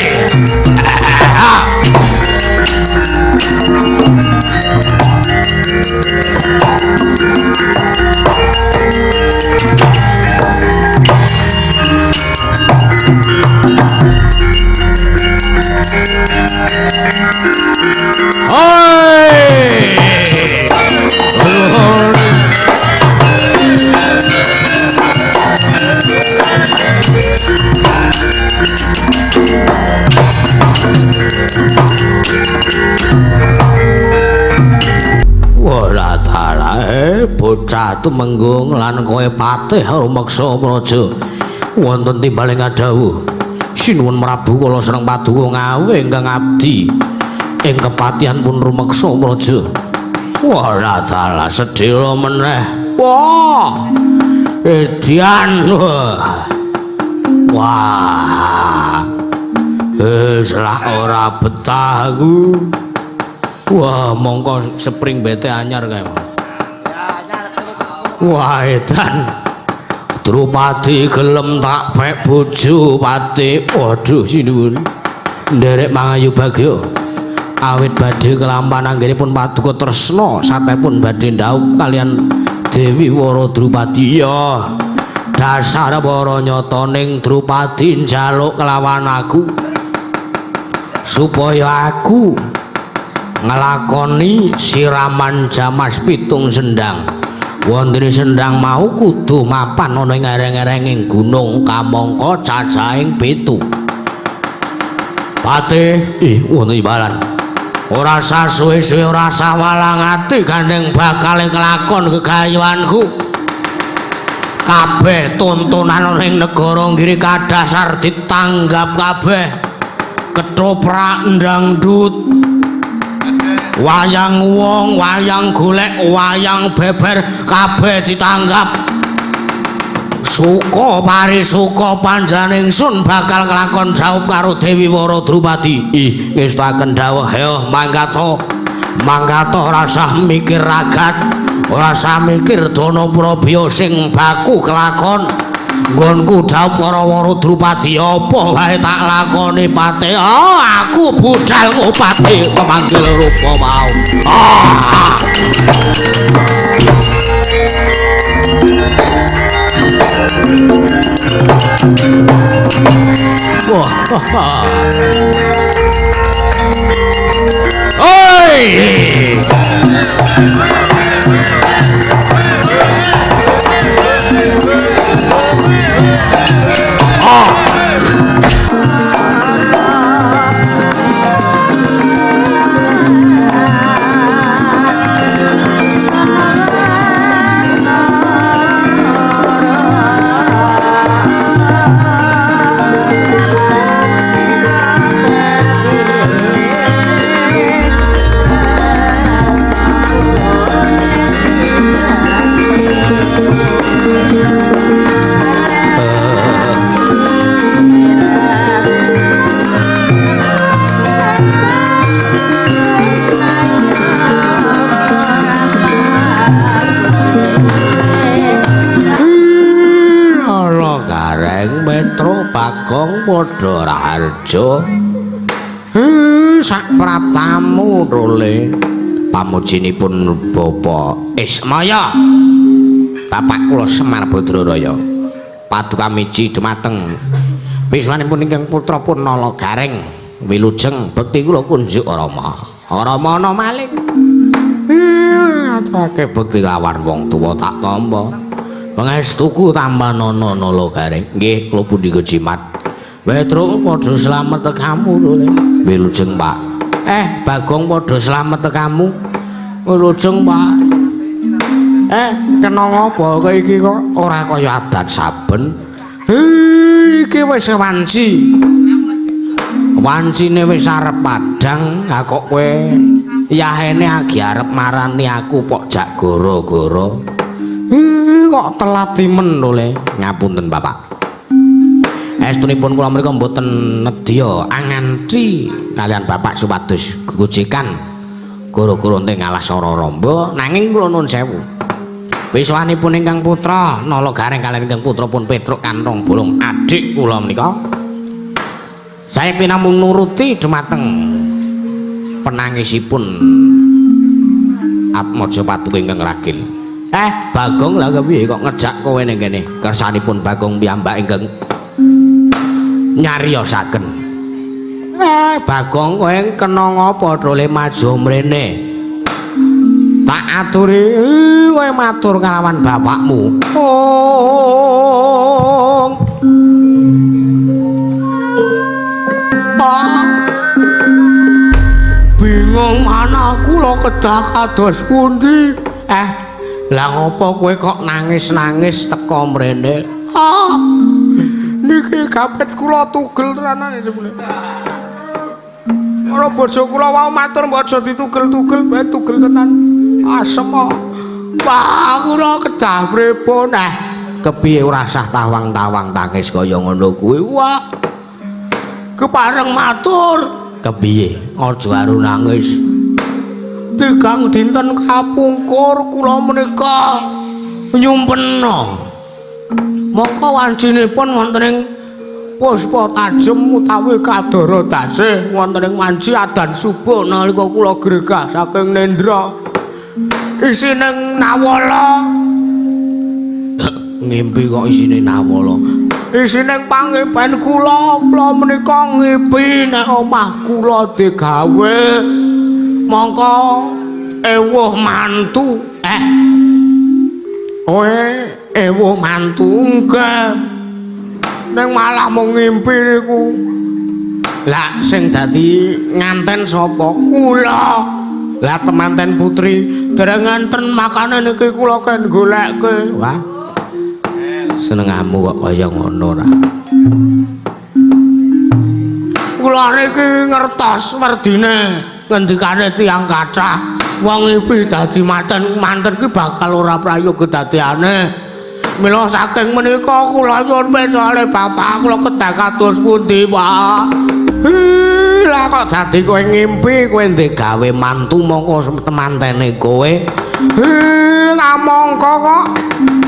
[SPEAKER 1] Wala talahe bocah tumenggung lan kowe patih rumeksa praja wonten timbaling adawuh sinuwun Prabu kula seneng paduka ngawe ingkang abdi ing kepatihan pun rumeksa praja. Wala talah sedhela meneh. Wah edian wah lah ora betah aku. Wah, mongko spring bete anyar kae. Wah, edan. Drupadi gelem tak pek bojo pati. Waduh, sinuwun. Nderek mangayu bagya. Awit badhe kelampahan anggenipun paduka tresna satepun badhe ndhawuh kalian Dewi Wara Drupadi. Ya. Dasar para nyataning Drupadi njaluk kelawan aku. Supaya aku ngelakoni siraman jamas pitung sendang. Wonten sendang mau kudu mapan ana ing ereng-erenging gunung kamangka cacahing 7. Patih, wonten imbalan. Ora sasuwe-suwe ora sawalang ati gandeng bakal kelakon kegayuhanku. kabeh tontonan ning negara ngiri kadasar ditanggap kabeh ketoprak ndangdut wayang wong wayang golek wayang beber kabeh ditanggap suka parisuka panjenengan ingsun bakal kelakon jauh karo Dewi Wara Drupadi ih ngestaken dawuh ayo mangkata rasa mikir ragat rasa mikir Danaprabya sing baku kelakon nggonku dawuh para Wara Drupadi apa wae tak lakoni pate aku budal ngopati pemanggil rupa mau wah oi Bagong padha raharja sak pratamu role pamujinipun Bapak Ismaya Bapak kula Semar Badraraya paduka miji dumateng piswanipun ingkang putra pun Nala Gareng wilujeng bekti kula kunjuk Rama ana maling aturake bekti lawan wong tuwa tak tampa pangestuku tambah nono Nala Gareng nggih kula pundi jimat Petruk padha slamet kamu lho wilujeng Pak Bagong padha slamet kamu wilujeng Pak kena ngapa kowe iki kok ora kaya adat saben iki wis wancine wis arep padhang ha kok kowe yahene agi arep marani aku pok jak goro-goro kok telat timen lho le ngapunten Bapak estunipun kula mriko mboten nedya anganti kalian Bapak supados gojekan goro-goro ente ngalah Sara Ramba nanging kula nuwun sewu wiswanipun ingkang putra Nala Gareng kaliyan ingkang putra pun Petruk Kantong Bolong adik kula menika saya pinamung nuruti dumateng penangisipun Atmaja Paduka ingkang ragil Bagong lha kepiye kok ngejak kowe ning kene kersanipun Bagong piyambak ingkang nyariosaken Bagong kowe kena ngapa drole maju mrene tak aturi kowe matur kalawan bapakmu bingung anakku lho kedah kados pundi lah ngopo kowe kok nangis-nangis teka mrene niki gapet kula tugel tenanan jebule ora bojo kula wau matur bojo ditugel-tugel bae tugel tenan asem Pak kula kedah pripun kepiye ora sah tawang-tawang tangis kaya ngono kuwi wah kepareng matur kepiye aja aru nangis tigang dinten kapungkur kula menika nyumpena mongko wancinipun wonten ing puspa tajem utawi kadara dasih wonten ing wanci adan subuh nalika kula gregah saking nendra isine nawala ngimpi kok isine nawala isine pangipen kula menika ngimpi nek omah kula digawe mongko ewuh mantu kowe ewuh mantu enggak ning malah mung ngimpi niku lah sing dadi nganten sapa kula lah temanten putri dereng nganten makane niki kula kan goleke wah senengamu kok kaya ngono ra.
[SPEAKER 2] Kula niki ngertos werdine ngendikane tiyang kathah wong ipi dadi manten ki bakal ora prayoga dadeane. Mila saking menika kula nyuwun pesale bapak kula kedah kados pundi, Pak? Lah kok dadi kowe ngimpi kowe ndek gawe mantu mongko temantene kowe. Ngamongko kok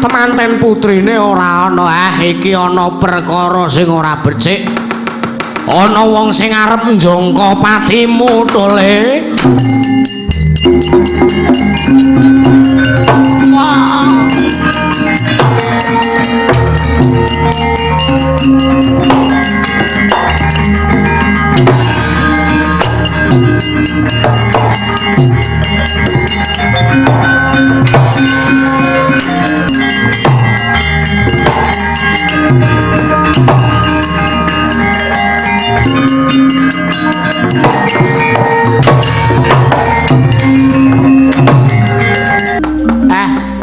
[SPEAKER 2] temanten putrine ora ana. Iki ana perkara sing ora becik. Ana wong sing arep njangka patimu tole. Wah.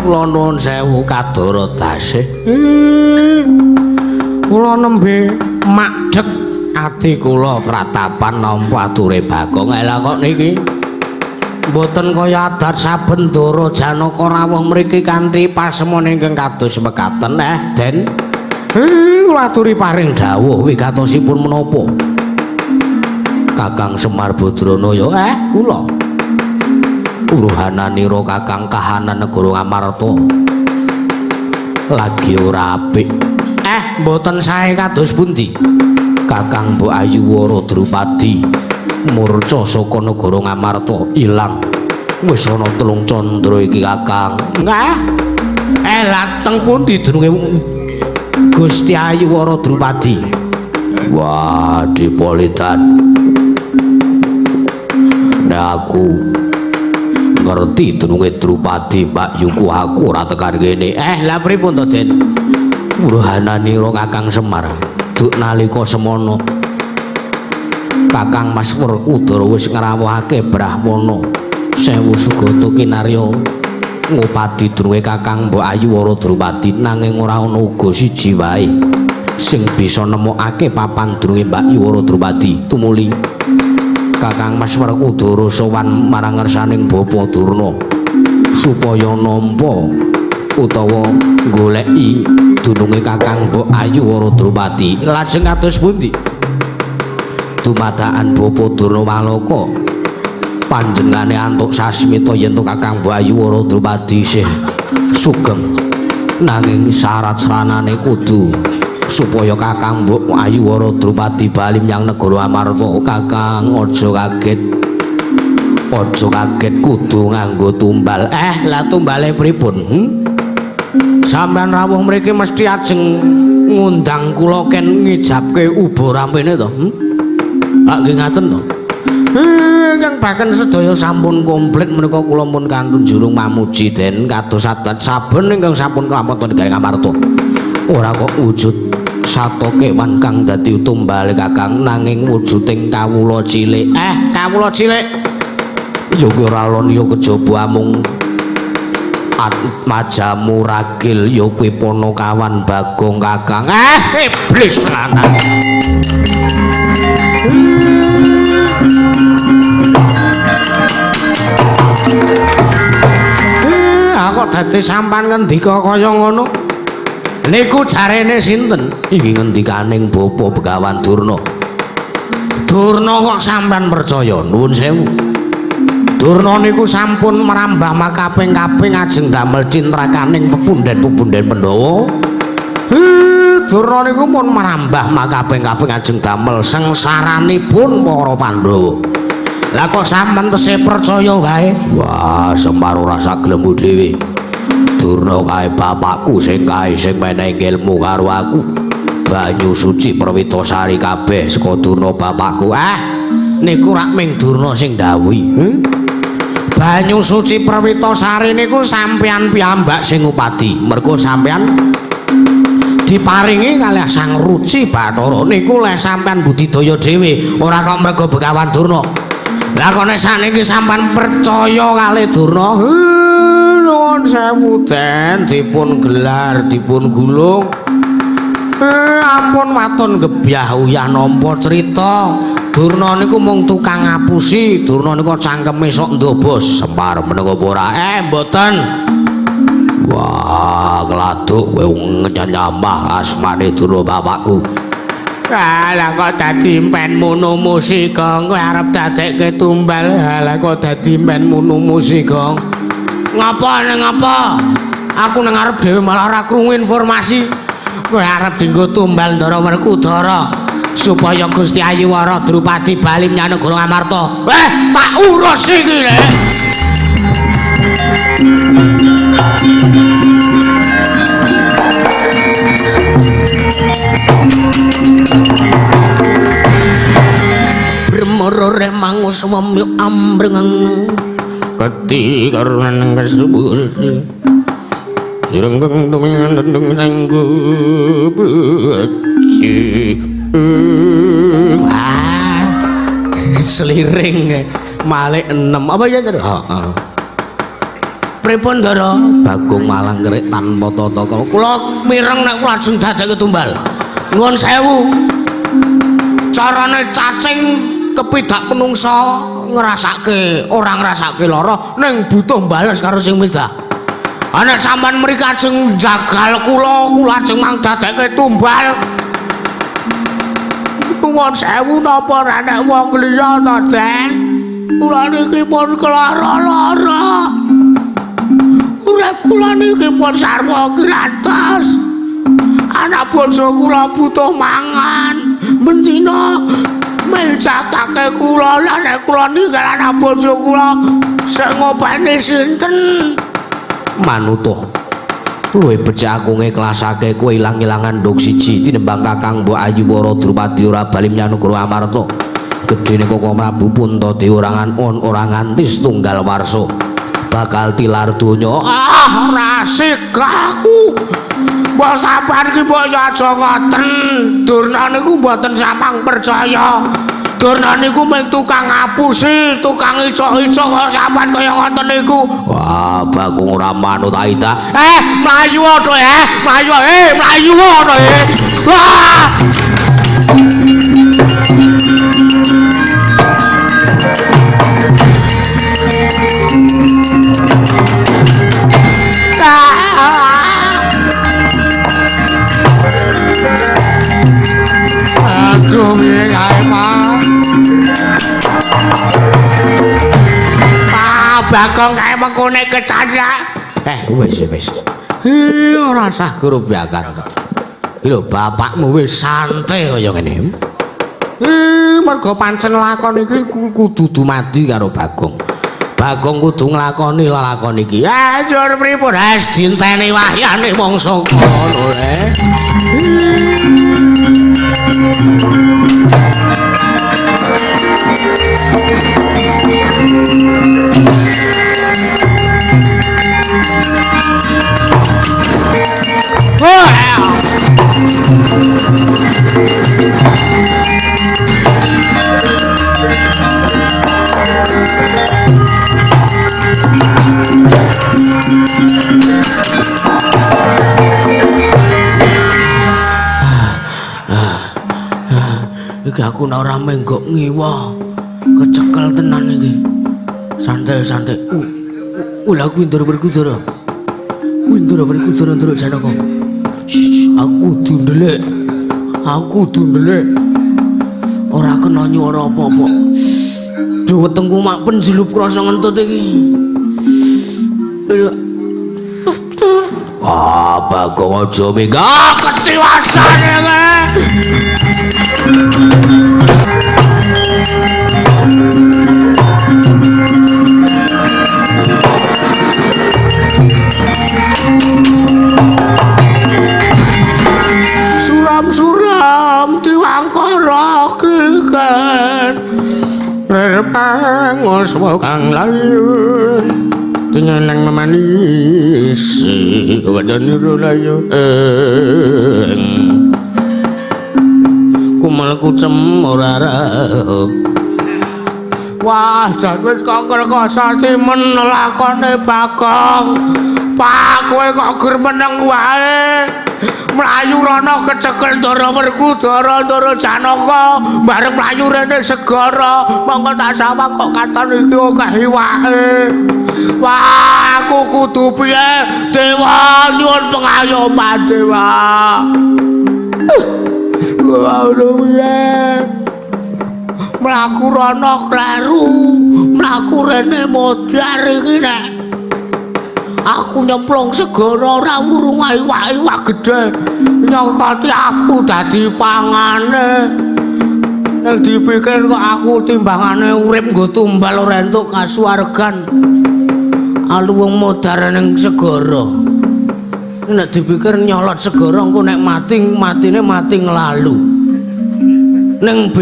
[SPEAKER 2] Kula nuwun sewu kadoro tasih. Kula nembe makdhek ati kula kratapan nampa ature Bagong. Lah kok niki mboten kaya adat saben Dara Janaka rawuh mriki kanthi pasemon ingkang kados mekaten Den. Kula aturi paring dawuh wigatosipun menapa? Kakang Semar Badranaya kula uruhananira Kakang kahanan negara Ngamarta lagi ora apik. Mboten sae kados pundi? Kakang Mbok Ayuwara Drupadi murca saka negara Ngamarta ilang. Wis ana 3 candra iki Kakang. Lah teng pundi dununge Gusti Ayuwara Drupadi? Wah, Dipolitan. Nek aku ngerti dununge Drupadi Mbak Yuku aku ora tekan kene. Lah pripun to, Den? Uruhananira Kakang Semar duk nalika semono Kakang Mas Werkudara wis ngrawuhake Brahmana 1000 sugata kinarya ngupadi dununge Kakang Mbok Ayuwara Drupadi, nanging ora ana uga siji wae sing bisa nemokake papan dununge Mbak Ayuwara Drupadi. Tumuli Kakang Mas Werkudara sowan marang ngersaning Bapa Durna supaya nampa utawa goleki dununge Kakang Mbok Ayuwara Drupadi. Lajeng kados pundi? Dumadakan Bapa Durna Walaka panjenengane antuk sasmita yen to Kakang Mbok Ayuwara Drupadi isih sugeng, nanging syarat sranane kudu supaya Kakang Mbok Ayuwara Drupadi bali menyang negara Amarta. Kakang aja kaget, aja kaget, kudu nganggo tumbal. Lah tumbale pripun? Sampeyan rawuh mriki mesti ajeng ngundang kula ken ngijabke uba rampene to. Nggih ngaten to. Ingkang baken sedaya sampun komplit menika kula pun kantun jurung mamuji Den kados adat saben ingkang sampun kelampatan negari Ngamarta. Ora kok wujud sato kewan kang dadi tumbale Kakang, nanging wujuding kawula cilik. Kawula cilik. Ya ora liya kejaba amung majamu ragil ya kuwi Ponokawan Bagong Kakang. Iblis lanang. Kok dadi sampan ngendika kaya ngono? Niku jarene sinten? Iki ngendikaning Bapa Begawan Durna. Durna kok sampean percaya? Nuwun sewu. Durna niku sampun merambah makaping-kaping ajeng damel cintrakaning pepunden-pepunden Pandhawa. Durna niku pun merambah makaping-kaping ajeng damel sengsaranipun para Pandhawa. Lah kok sampean tesih percaya wae? Wah, Semar ora sagelem dhewe. Durna kae bapakku sing menehi ilmu karo aku. Banyu suci Perwitasari kabeh saka Durna bapakku. Niku rak ming Durna sing dawuhi. Banyu suci Perwitasari niku sampeyan piyambak sing upadi. Mergo sampeyan diparingi kalih Sang Ruci Bathara niku lek sampeyan budidaya dhewe, ora kok mergo Begawan Durna. Lah kok nek sakniki sampean percaya kalih Durna, Nuwun sewu Den dipun gelar dipun gulung. Ampun waton gebyah uyah nampa crita. Durna niku mung tukang ngapusi, Durna niku cangkeme sok ndobos Semar menika apa ora? Mboten. Wah, gladuk kowe nyamah asmane Durna bapakku. Lah kok dadi men mono musika, kowe arep dadekke tumbal. Lah kok dadi men mono musika. Ngapa ning ngapa? Aku nang arep dhewe malah ora krungu informasi. Kowe arep dienggo tumbal Ndara Werkudara. Supaya Gusti Ayiwara Drupadi bali menyang negara Amarta. Tak urus iki rek. Bremoro rek mangus wemyuk ambrengeng. Keti karunan kasubur. Direnggeng tumingan dendeng sanggup. Seliring Malik 6 apa ya Ndara? Heeh. Pripun Ndara? Bagong Malang kerek tanpa tata krama. Kula mireng nek kula lajeng dadekke tumbal. Nuwun sewu. Carane cacing kepidak penungsa ngrasake ora ngrasake lara ning butuh bales karo sing medah. Ana sampean mriki ajeng jagal kula ajeng mang dadekke tumbal. Nuwun sewu napa ora nek wong liya to, Den? Kula niki pun kelara-lara. Urip kula niki pun sarwa gratos. Anak bojo kula butuh mangan. Mendina menjakake kula lan nek kula ninggal anak bojo kula sing ngopeni sinten? Manuto. Luwih becik aku ngiklasake kowe ilang-ilangan nduk siji tinembang Kakang Mbok Ayiwara Drupadi ora bali menyang negara Amarta. Gedene Koko Prabu Puntadewa ora nganti setunggal warsa bakal tilar donya. Ora asik aku. Mbok sampean iki mbok aja ngoten. Durna niku mboten samang percaya. Durna niku mung tukang ngapusi, tukang icok-icok kok sampean kaya ngoten niku. Wah, Bagong ora manut Aida. Mlayu to mlayu mlayu to Wah! Aduh, piye kae, Pak? Bagong kae mengkone kecandra. Wis. Ora usah grubyakar kok. Iki lho bapakmu wis santai kaya ngene. Mergo pancen lakon iki kudu dumadi karo Bagong. Bagong kudu nglakoni lakon iki. Njur pripun? Wis dinteni wahyane mangsa kono rek. Iki aku ora menggok ngiwa. Kecekel tenan iki. Santai-santai. Lah kuwi Ndara Werkudara. Ndara Janaka. Aku kudu ndelik. Ora kena nyuara apa-apa. Duh wetengku mak penjelup krasa ngentut iki. Bagong aja minggat ketiwasane kowe. Suram-suram diwangkara kiken Repangos kang layun Tenyeneng memanis Wadan layu Kumalku cemurara Wah jan wis kok ngrekosati men lakone Bagong Pak kowe kok gur meneng wae. Mlayu rono kecekel Ndara Werkudara Ndara Janaka bareng mlayu rene segara mongko tak sawang kok katon iki akeh iwake. Wah aku kudu piye Dewa nyuwun pengayoman Dewa. Waduh piye mlaku rono kleru mlaku rene modar iki nek aku nyemplung segara ora wurung iwak gedhe nyokoti aku dadi pangane nek dipikir kok aku timbangane urip nggo tumbal ora entuk kasuwargan aluwung modar ning segara nek dipikir nyolot segara engko nek matine mati nglalu ning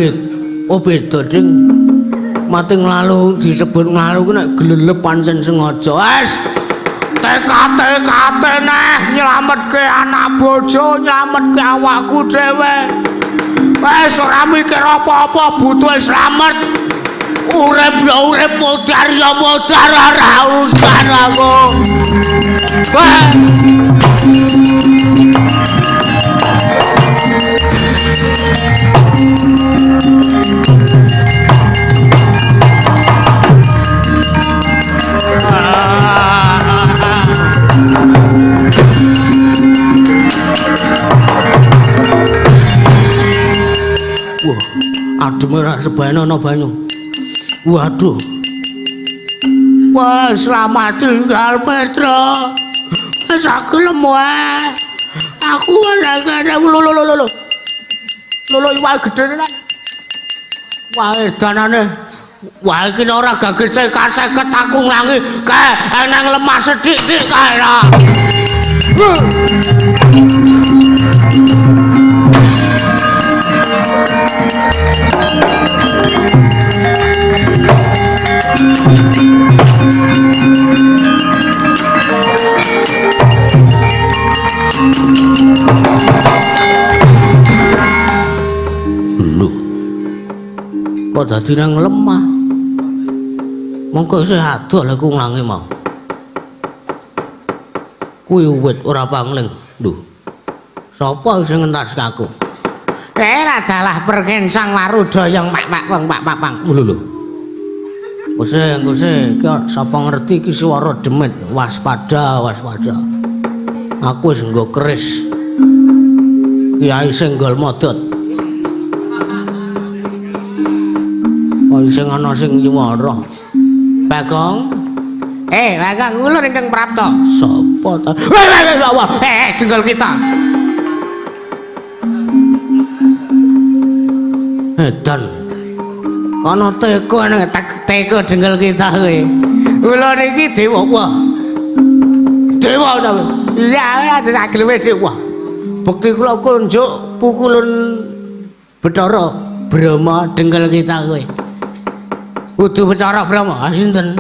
[SPEAKER 2] beda ding mati nglalu disebut nglalu ku nek glelep pancen sengaja wes tekate neh nyelametke anak bojo nyelametke awakku dhewe wis ora mikir apa-apa butuh slamet urip ya urip modar ya modar ora urusan aku adem ora sebane ana banyu. Waduh. Wah, selamat tinggal Petra. Wis gelem wae. Aku ana lho. Lho iwak gedhe tenan. Wah, edanane. Wah, iki ora gage cekan 50 aku nglangi kae eneng lemah sithik-sithik kae ra. Kok dadi nang lemah mongko isih adoh lek ku nglangi mau kuwi wit ora pangling lho sapa sing ngentaske aku adalah perkensang Warudoyong pak lho Kuse ki sapa ngerti ki swara demit waspada aku wis nggo keris Kiai Senggol Modot sing ana sing nyuwara Bagong Bagong ulur ingkang prapta sapa ta jenggal kita edan ana teko nang teko jenggal kita kowe ulur iki dewa ta iya aja sageleme dewa bukti kula kunjuk pukulun Bathara Brahma jenggal kita kowe kudu Bathara Brahma sinten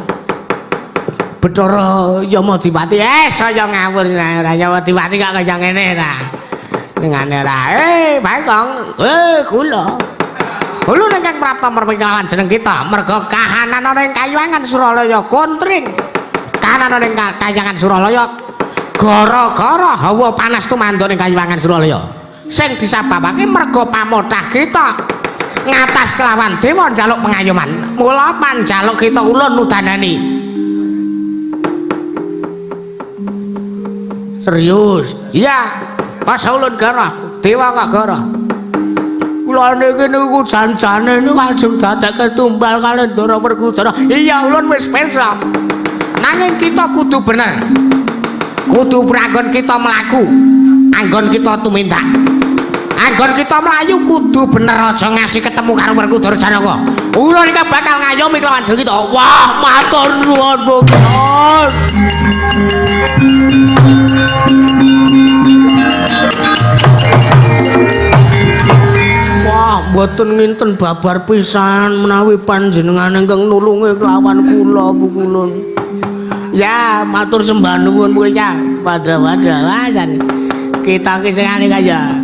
[SPEAKER 2] Bathara Yamadipati saya ngawur ora Yamadipati kok kaya ngene ra ngene ra Bagong kula ingkang prapta merpikawan jeneng kita merga kahanan ana ing Kayuwangan Suralaya kontring kahanan ana ing Kayuwangan Suralaya gara-gara hawa panas tumandon ing Kayuwangan Suralaya sing disababake merga pamotah kita ngatas kelawan dewa njaluk pengayoman mula panjaluk kita ulun nudanani serius iya pas ulun gara dewa kok gara kula niki niku janjane niku ajeng dadekke tumbal kali Ndara Werkudara iya ulun wis pirsa nanging kita kudu bener kudu pranggon kita mlaku anggon kita tumindak anggon kita melayu kudu bener aja ngasih ketemu karo Werkudara Janaka ulun iki bakal ngayomi kelawan jeneng kita wah matur nuwun Bos wah mboten nginten babar pisan menawi panjenengan ingkang nulungi kelawan kula pukulun ya matur sembah nuwun kowe ya padha-padha kita ki sing kaya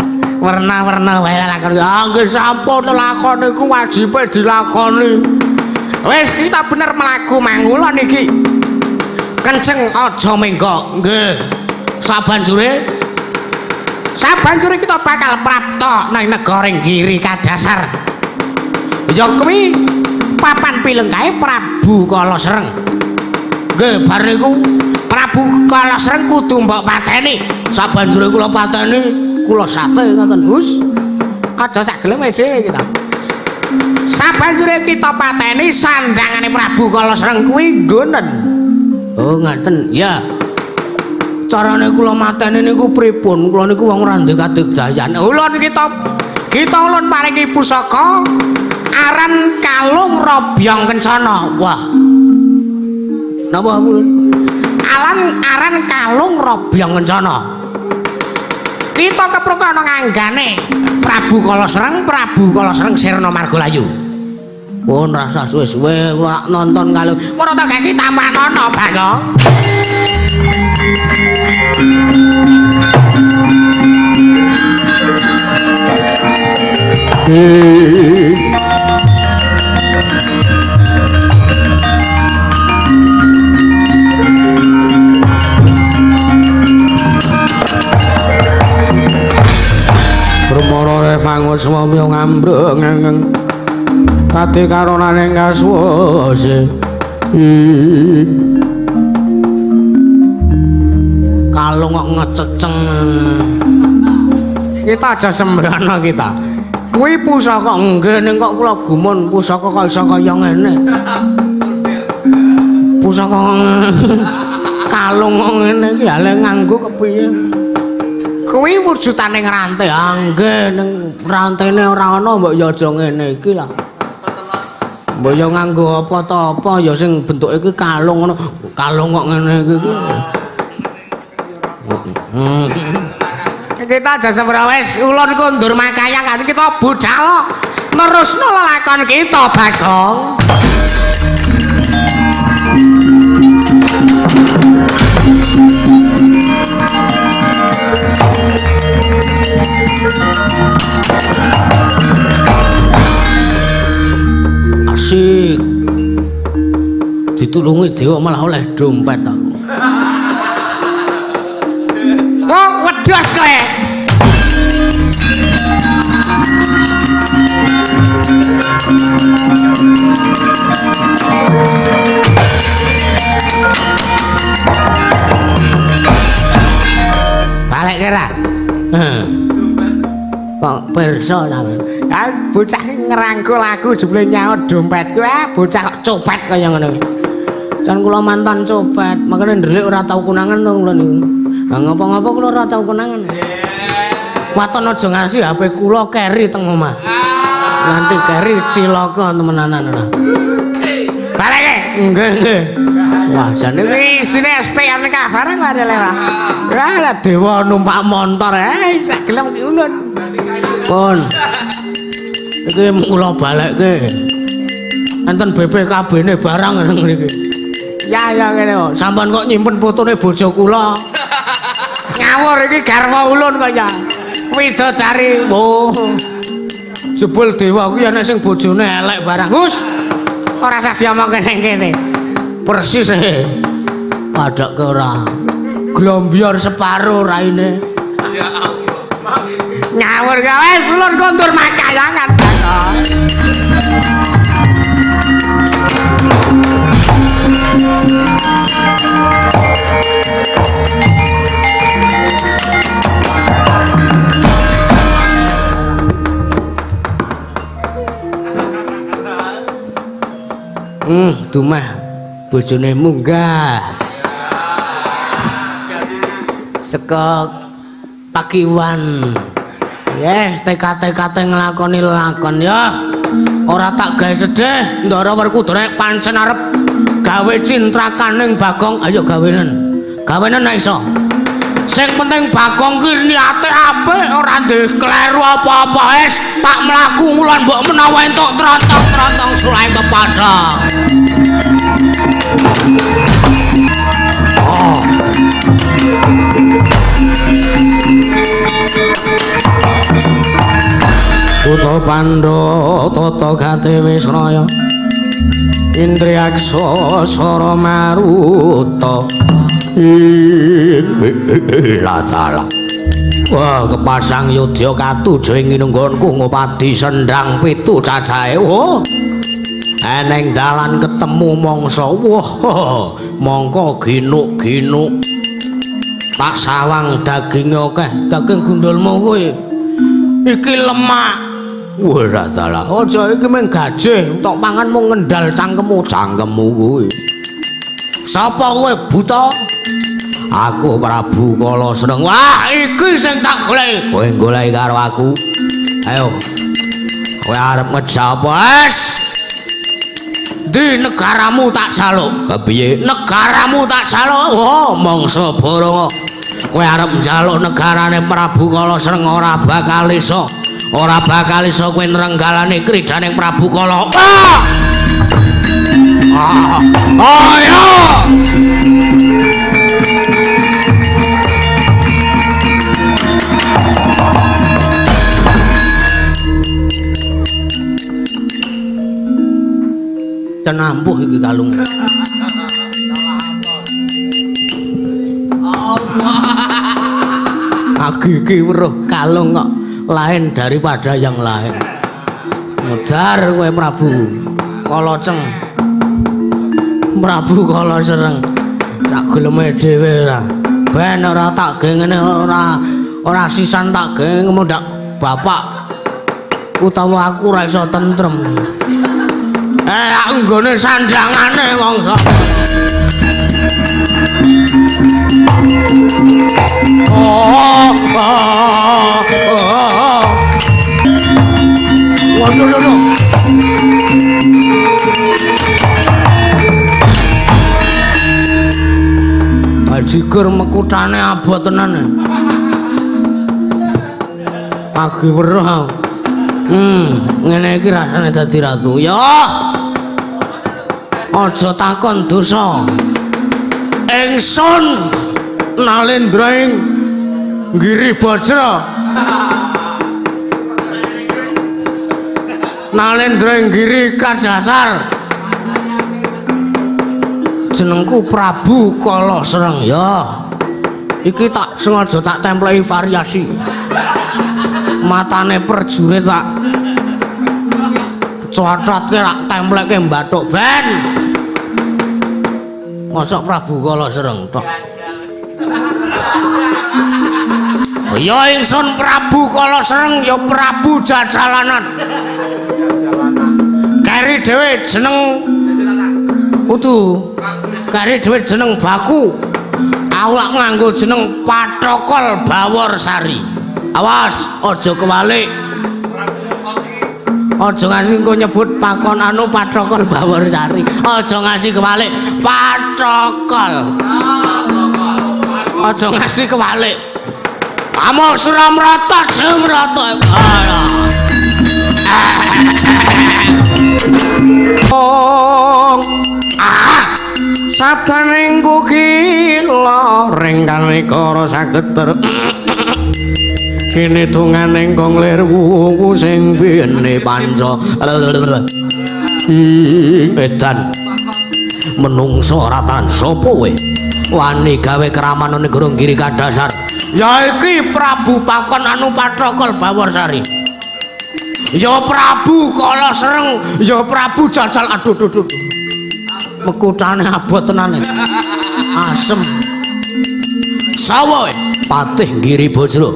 [SPEAKER 2] warna-warna wae lakon nggih sampun lakon niku wajibe dilakoni wis kita bener mlaku mangulon iki kenceng aja mengko. Nggih. Sabanjure kita bakal prapta nang negara Giri Kadasar. Ya kuwi papan pileng kae Prabu Kalasreng. Nggih, bar niku Prabu Kalasreng kudu mbok pateni. Sabanjure kula pateni, kula sate ngoten, Gus. Aja sak geleme dhewe kita. Sabanjure kita pateni sandangane Prabu Kalasreng kuwi nggonen. Oh, ngaten. Ya. Carane kula mateni niku pripun? Kula niku wong ora ndek kadegdayan. Ulun kita ulun paringi pusaka aran Kalung Robyong Kencana. Wah. Napa ulun? Aran Kalung Robyong Kencana. Kita kepruk ana nganggane Prabu Kalasreng sirna Margalayu. Pun rasa suwe-suwe kula nonton Kalung. Ora tak gak tambah nono, Bagong.
[SPEAKER 1] Permara mangun swami ngambreng kate karonane kasuwase Kalung kok ngececeng.
[SPEAKER 2] Kita aja sembrana kita. Kuwi pusaka nggih kok kula gumun pusaka kok iso kaya ngene. Pusaka Kalung kok ngene iki ale nganggo kepiye? Kuwi wujudane ngrante. Nggih ning rantene ora ana mbok ya aja ngene iki lah. Mbok ya nganggo apa ta apa ya sing bentuke iki kalung ngono. Kalung kok ngene iki. Kita aja sembrana wis ulun kundur makayangan kita budal nerusno lelakon kita Bagong.
[SPEAKER 1] Asik ditulungi dewa malah oleh dompet aku.
[SPEAKER 2] Wong wedhos kowe. Balik kira. Kok pirsa ta. Ah bocah ngerangkul aku jebule nyaut dompetku. Bocah kok copet kaya ngono. Jan kula mantan copet, makane ndelik ora tau kunangan to kula niku. Lah ngapa-ngapa kula ora tau kunangan. Waton aja ngasih HP kula keri teng omah. Nanti keri cilaka temenanan ora. Balik nggih. Wah, jane iki isine ST-an kabaran kok lewat. Lah dewa numpak montor sak gelem ki ulun. Pun. Iki kula balekke. Enten BPKB-ne barang nang mriki. Ya ngene kok. Sampeyan kok nyimpen fotone bojo kula. Ngawur iki garwa ulun kok ya. Widodari. Oh. Jebul dewa kuwi ana sing bojone elek barang. Gus. Ora usah diomongke ning kene. Persis padha ke ora. Glombior separo raine. Ya Allah. Ngawur gawe wis ulun kondur makayangan.
[SPEAKER 1] Dumah bojone munggah. Seka Pakiwan. Yes, TKT nglakoni lakon ya. Ora tak gawe sedih, ndara Werkudara pancen arep gawe cintrakaning Bagong. Ayo gawenan. Gawenan nek iso. Sing penting Bagong ki niate apik, ora ndek kleru apa-apa wis. Tak mlaku ngulon mbok menawa entuk trontong-trontong sulai kepadang. Oh. Putra Pandhawa tata gate wis raya.
[SPEAKER 2] Indriaksa Sara Maruta Latala wah kepasang yudya katujuh ing nunggonku ngopati sendang pitu cacahe wah eneng dalan ketemu mangsa wah mongko ginuk-ginuk tak sawang daging akeh daging gundulmu kuwi iki lemak wah Latala aja iki mung gajih tok pangan mung ngendal cangkemmu kuwi sapa kowe buta aku Prabu Kala Sreng wah iki sing tak golek kowe golek karo aku ayo kowe arep ngejawab wes di negaramu tak jaluk kepiye negaramu tak jaluk oh mangsa Baranga kowe arep njaluk negarane Prabu Kala Sreng ora bakal iso kowe nrenggalane kridaning Prabu Kala ayo tenampuh iki kalung aku iki weruh kalung kok lain daripada yang lain ngedar kowe Prabu Kala Ceng Prabu Kala Sreng tak geleme dhewe ora ben ora tak ge ngene ora sisan tak ge ngemundak bapak utawa aku ora iso tentrem anggone sandangane mangsa waduh bajigur mekutane abot tenan aku weruh ngene iki rasane dadi ratu ya aja takon dosa ingsun Nalendra ing Giri Bajra Nalendra ing Giri Kadasar jenengku Prabu Kala Sreng ya iki tak sengaja tak templeki variasi matane perjurit tak cototke tak templeke mbathuk ben mosok Prabu Kala Sreng tok ya ingsun Prabu Kala Sreng ya Prabu Jajalanan kari dhewe jeneng utu kari dhewe jeneng baku awak nganggo jeneng Pathokol Baworsari awas aja kewalik aja ngasih engko nyebut pakon anu Pathokol Baworsari aja ngasih kewalik Pathokol aja ngasih kewalik Amok Suramrata Jemrata sabdaning kukila ringkane kara saged kene donganing kong lir wuwu sing bene panca edan menungso ratan sapa kowe wani gawe keraman negara Giri Kadasar ya iki Prabu Pakon anu Pathokol Baworsari ya Prabu Kala Sreng ya Prabu Jajal aduh mekutane abot tenane asem sawoe patih Giri Bajra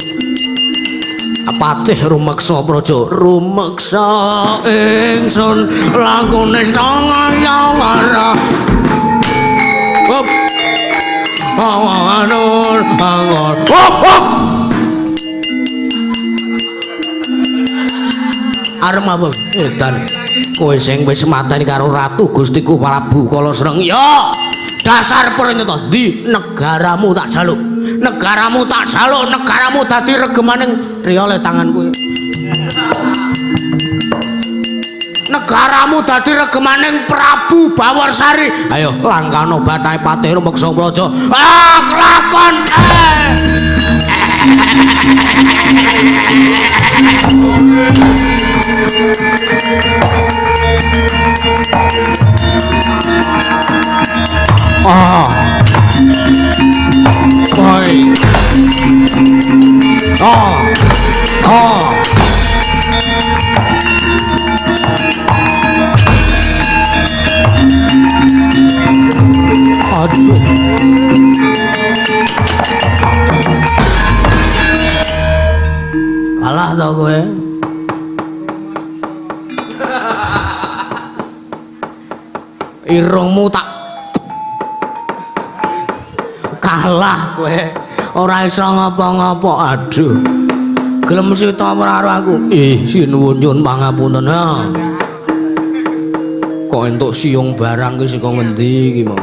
[SPEAKER 2] patih rumeksa praja rumeksa ingsun lakune sangayawara hop awanur angor hop arep apa edan kowe sing wis mateni karo ratu Gustiku Prabu Kala Sreng ya dasar pranata ndi negaramu tak jaluk negaramu dadi regemaning riyole tanganku negaramu dadi regemaning Prabu Baworsari ayo langkano bathai patih rumeksa praja kelakon
[SPEAKER 1] irungmu tak kalah kowe ora iso ngapa-ngapa aduh gelem sita ora karo aku sinuwun nyun pangapunten kok entuk siung barang ki saka ngendi iki mau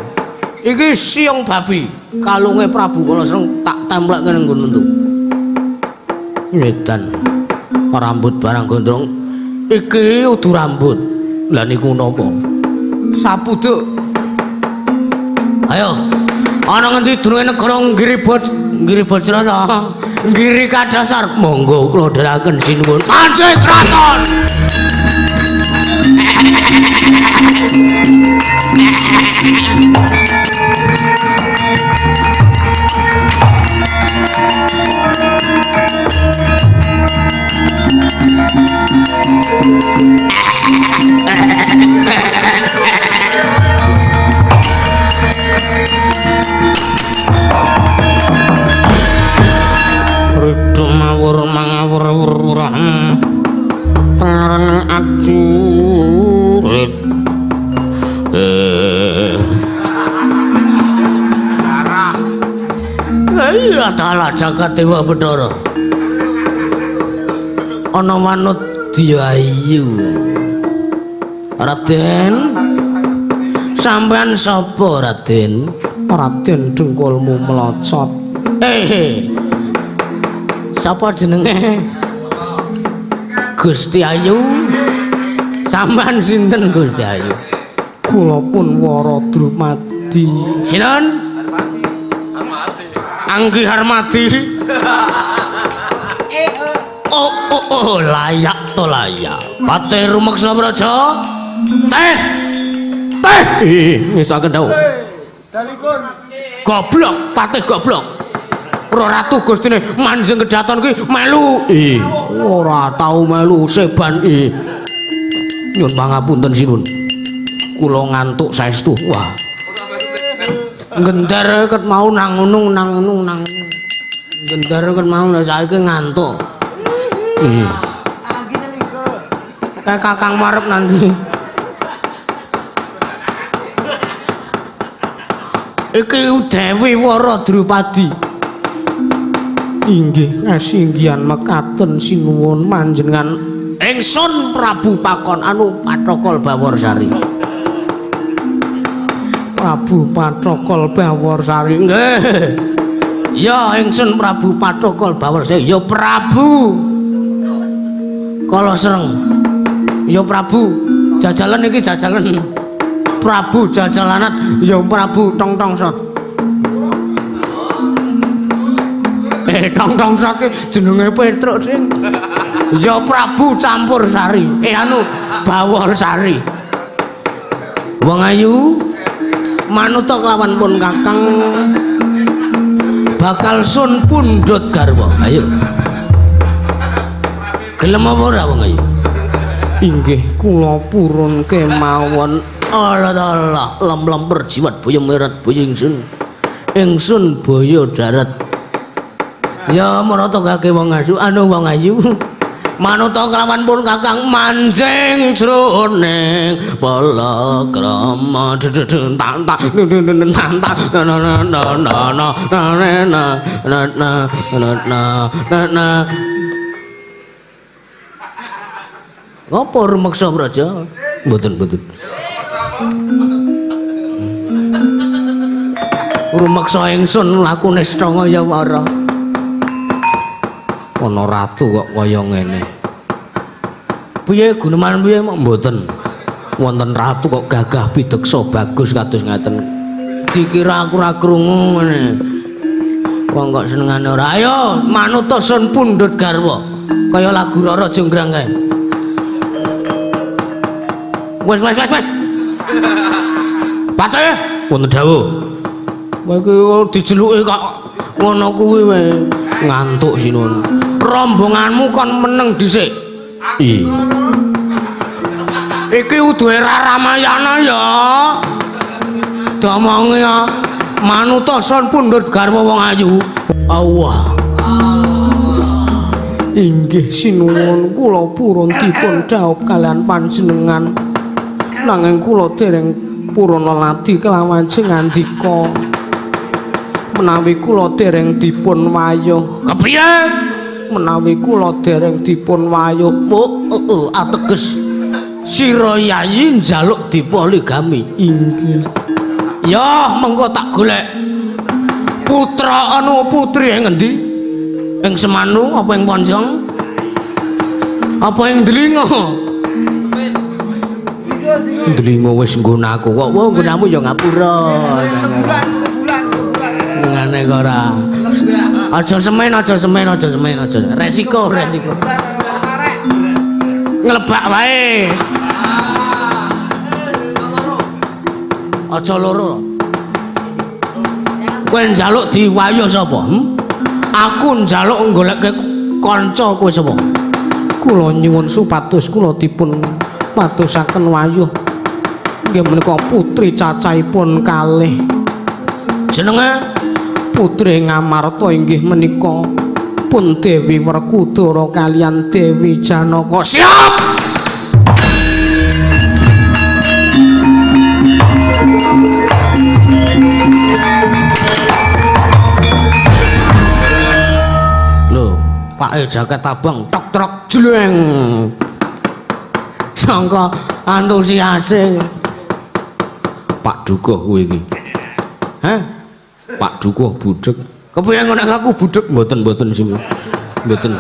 [SPEAKER 1] iki siung babi kalunge Prabu Kalasreng tak templek kene nggon entuk ngedan rambut barang gondrong iki udu rambut lah niku napa sapuduk ayo ana ngendi durunge negara Giri Bajrata Giri Kadasar monggo kula dherekaken sinuwun Panci Kraton Ridho mawur pangaran ajurit iya dalah jagat dewa Bathara ana manut Diayu Raden sampean sapa Raden Raden dengkulmu melocot sapa jenenge Gusti Ayu sampean sinten Gusti Ayu kula pun Wara Drupadi sinten Anggi Harmadi oh layak to layak Patih Rumeksa Praja teh ngisaken dawuh goblok Patih goblok Ratu Gustine Manjing Kedaton kuwi melu ora tau melu seban nyun pangapunten sinuwun kula ngantuk saestu wah gendar ket mau nang gunung gendar ket mau saiki ngantuk kayak kakang marep nanti iki Dewi Wara Drupadi inggih kasinggihan mekaten sinuwun panjenengan ingsun Prabu Pakon Patrokol Baworsari Prabu Patrokol Baworsari nggih ya ingsun Prabu Patrokol Baworsari ya Prabu Kalasreng ya Prabu jajalan iki jajalan Prabu jajalanat ya Prabu tong-tongsot tong-tongsot jenenge Petruk sing ya Prabu Campur Sari Baworsari wong ayu manuta kelawan pun kakang bakal sun pundhut garwa ayo gelem apa ora wong ayu inggih kula purun kemawon Allah lem-lem perjiwat boyo merat boyo ingsun boyo darat ya marata kake wong ayu wong ayu manuta kelawan pun kakang manjing jroning palakrama apa Rumeksa Praja mboten Rumeksa ingsun lakune stranga ya wara ana ratu kok kaya ngene piye guneman piye mboten wonten ratu kok gagah pideksa bagus kados ngaten dikira aku ora krungu ngene wong kok senengane ora ayo manuta sun pundhut garwa kaya lagu Rara Jonggrang kae wes Patih wonten dawuh kowe iki dijeluki kok ngono kuwi wae ngantuk sinuwun rombonganmu kon meneng dhisik iki udu era Ramayana ya domonge ya manuta sun pundhut garwa wong ayu Allah inggih sinuwun kula purun dipun dhaup kalian panjenengan nanging kula dereng
[SPEAKER 2] Purana Ladi kelawajeng ngandika menawi kula dereng dipun wayuh. Kepriye? Menawi kula dereng dipun wayuh. Ateges sira yayi njaluk dipoligami. Inggih. Ya, mengko tak golek putra putri ing ngendi? Ing Semanu apa ing Ponjong? Apa ing Delingo? Delingo wis nggonaku kok. Wah, nggonamu ya ngapura. Ngene kok ora. Aja semen. Resiko. Nglebak wae. Aja loro. Kowe njaluk diwayuh sapa? Aku njaluk goleke kanca kowe sapa? Kula nyuwun supados kula dipun padosaken wayuh. Nggih menika putri cacahipun kalih. Jenenge Putri Ngamarta inggih menika pun Dewi Werkudara kaliyan Dewi Janaka. Siap! Lho, Pak jaket abang tok-tok jleng. Sangka antusiase. Pak Dukuh kowe iki. Hah? Pak Dukuh budhek. Kepiye ngono aku budhek mboten sing. Mboten.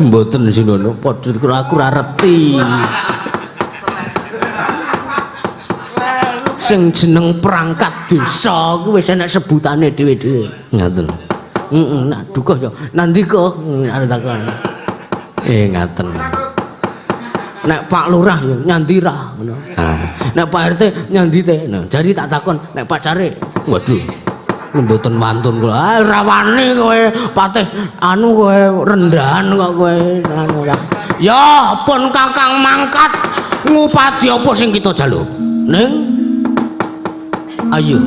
[SPEAKER 2] Mboten sinono, padha aku ora reti. Sing jeneng perangkat desa kuwi wis enek sebutane dhewe-dhewe. Ngoten. Nak Dukuh ya nandika arep takon. Ngaten. Nek Pak Lurah ya nyandira ngono. Nek Pak RT nyandite. Nah, jadi tak takon nek Pak Cari. Waduh. Mboten wantun kula. Ora wani kowe patih kowe rendahan kok kowe. Ya pun Kakang mangkat ngupadi apa sing kita jaluk. Ning ayo.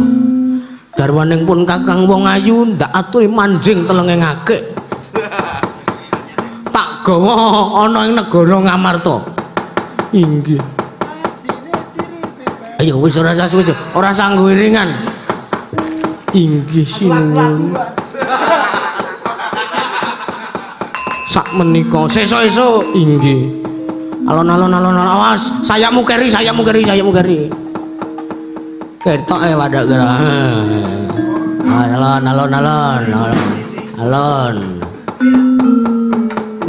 [SPEAKER 2] Garwaning pun Kakang wong ayu ndak aturi manjing telenge ngakek. Tak gawa ana ing negara Ngamarta. Inggih. Ayo wis ora sanggo iringan. Inggih sinuwun. Sak menika sesuk-esuk inggih. Alon-alon awas, sayakmu keri. Ketok wadak gara. Alon.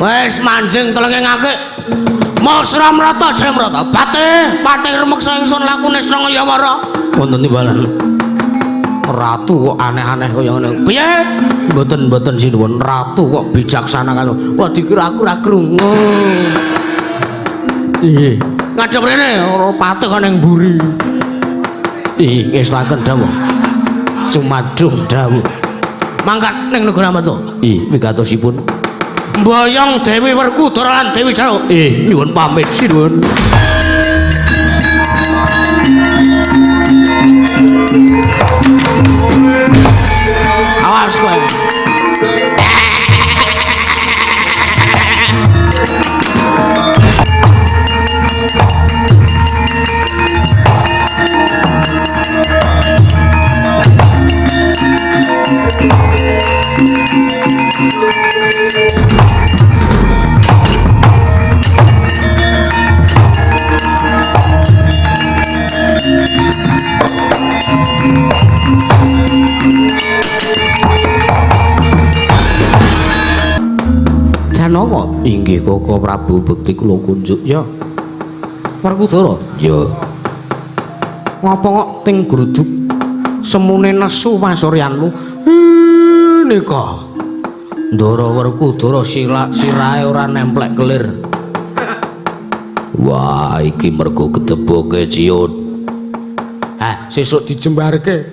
[SPEAKER 2] Wes manjing telenge ngakek. Masra mrata jaya mrata. Patih rumeksa ingsun lakune Srangayawara. Wonten timbalan. Ratu kok aneh-aneh kaya ngene. Piye? Mboten sinuwun. Ratu kok bijaksana kan. Wah dikira aku ora krungu. Nggih. Ngadhep rene ora patih ana ing mburi. Ngeslaken dawuh. Sumadung dawuh. Mangkat ning negara Ngamarta. Wigatosipun. Mboyong Dewi Werkudara lan Dewi Janaka. Nyuwun pamit sinuwun. Awas kowe. Janaka inggih Koko Prabu Bekti kula kunjuk ya. Werkudara ya. Ngapa kok ting gruduk semune nesu pasuryanmu nika Ndara Werkudara sirahe ora nemplek kelir. Wah iki mergo keteboke ciut. Sesuk dijembarke.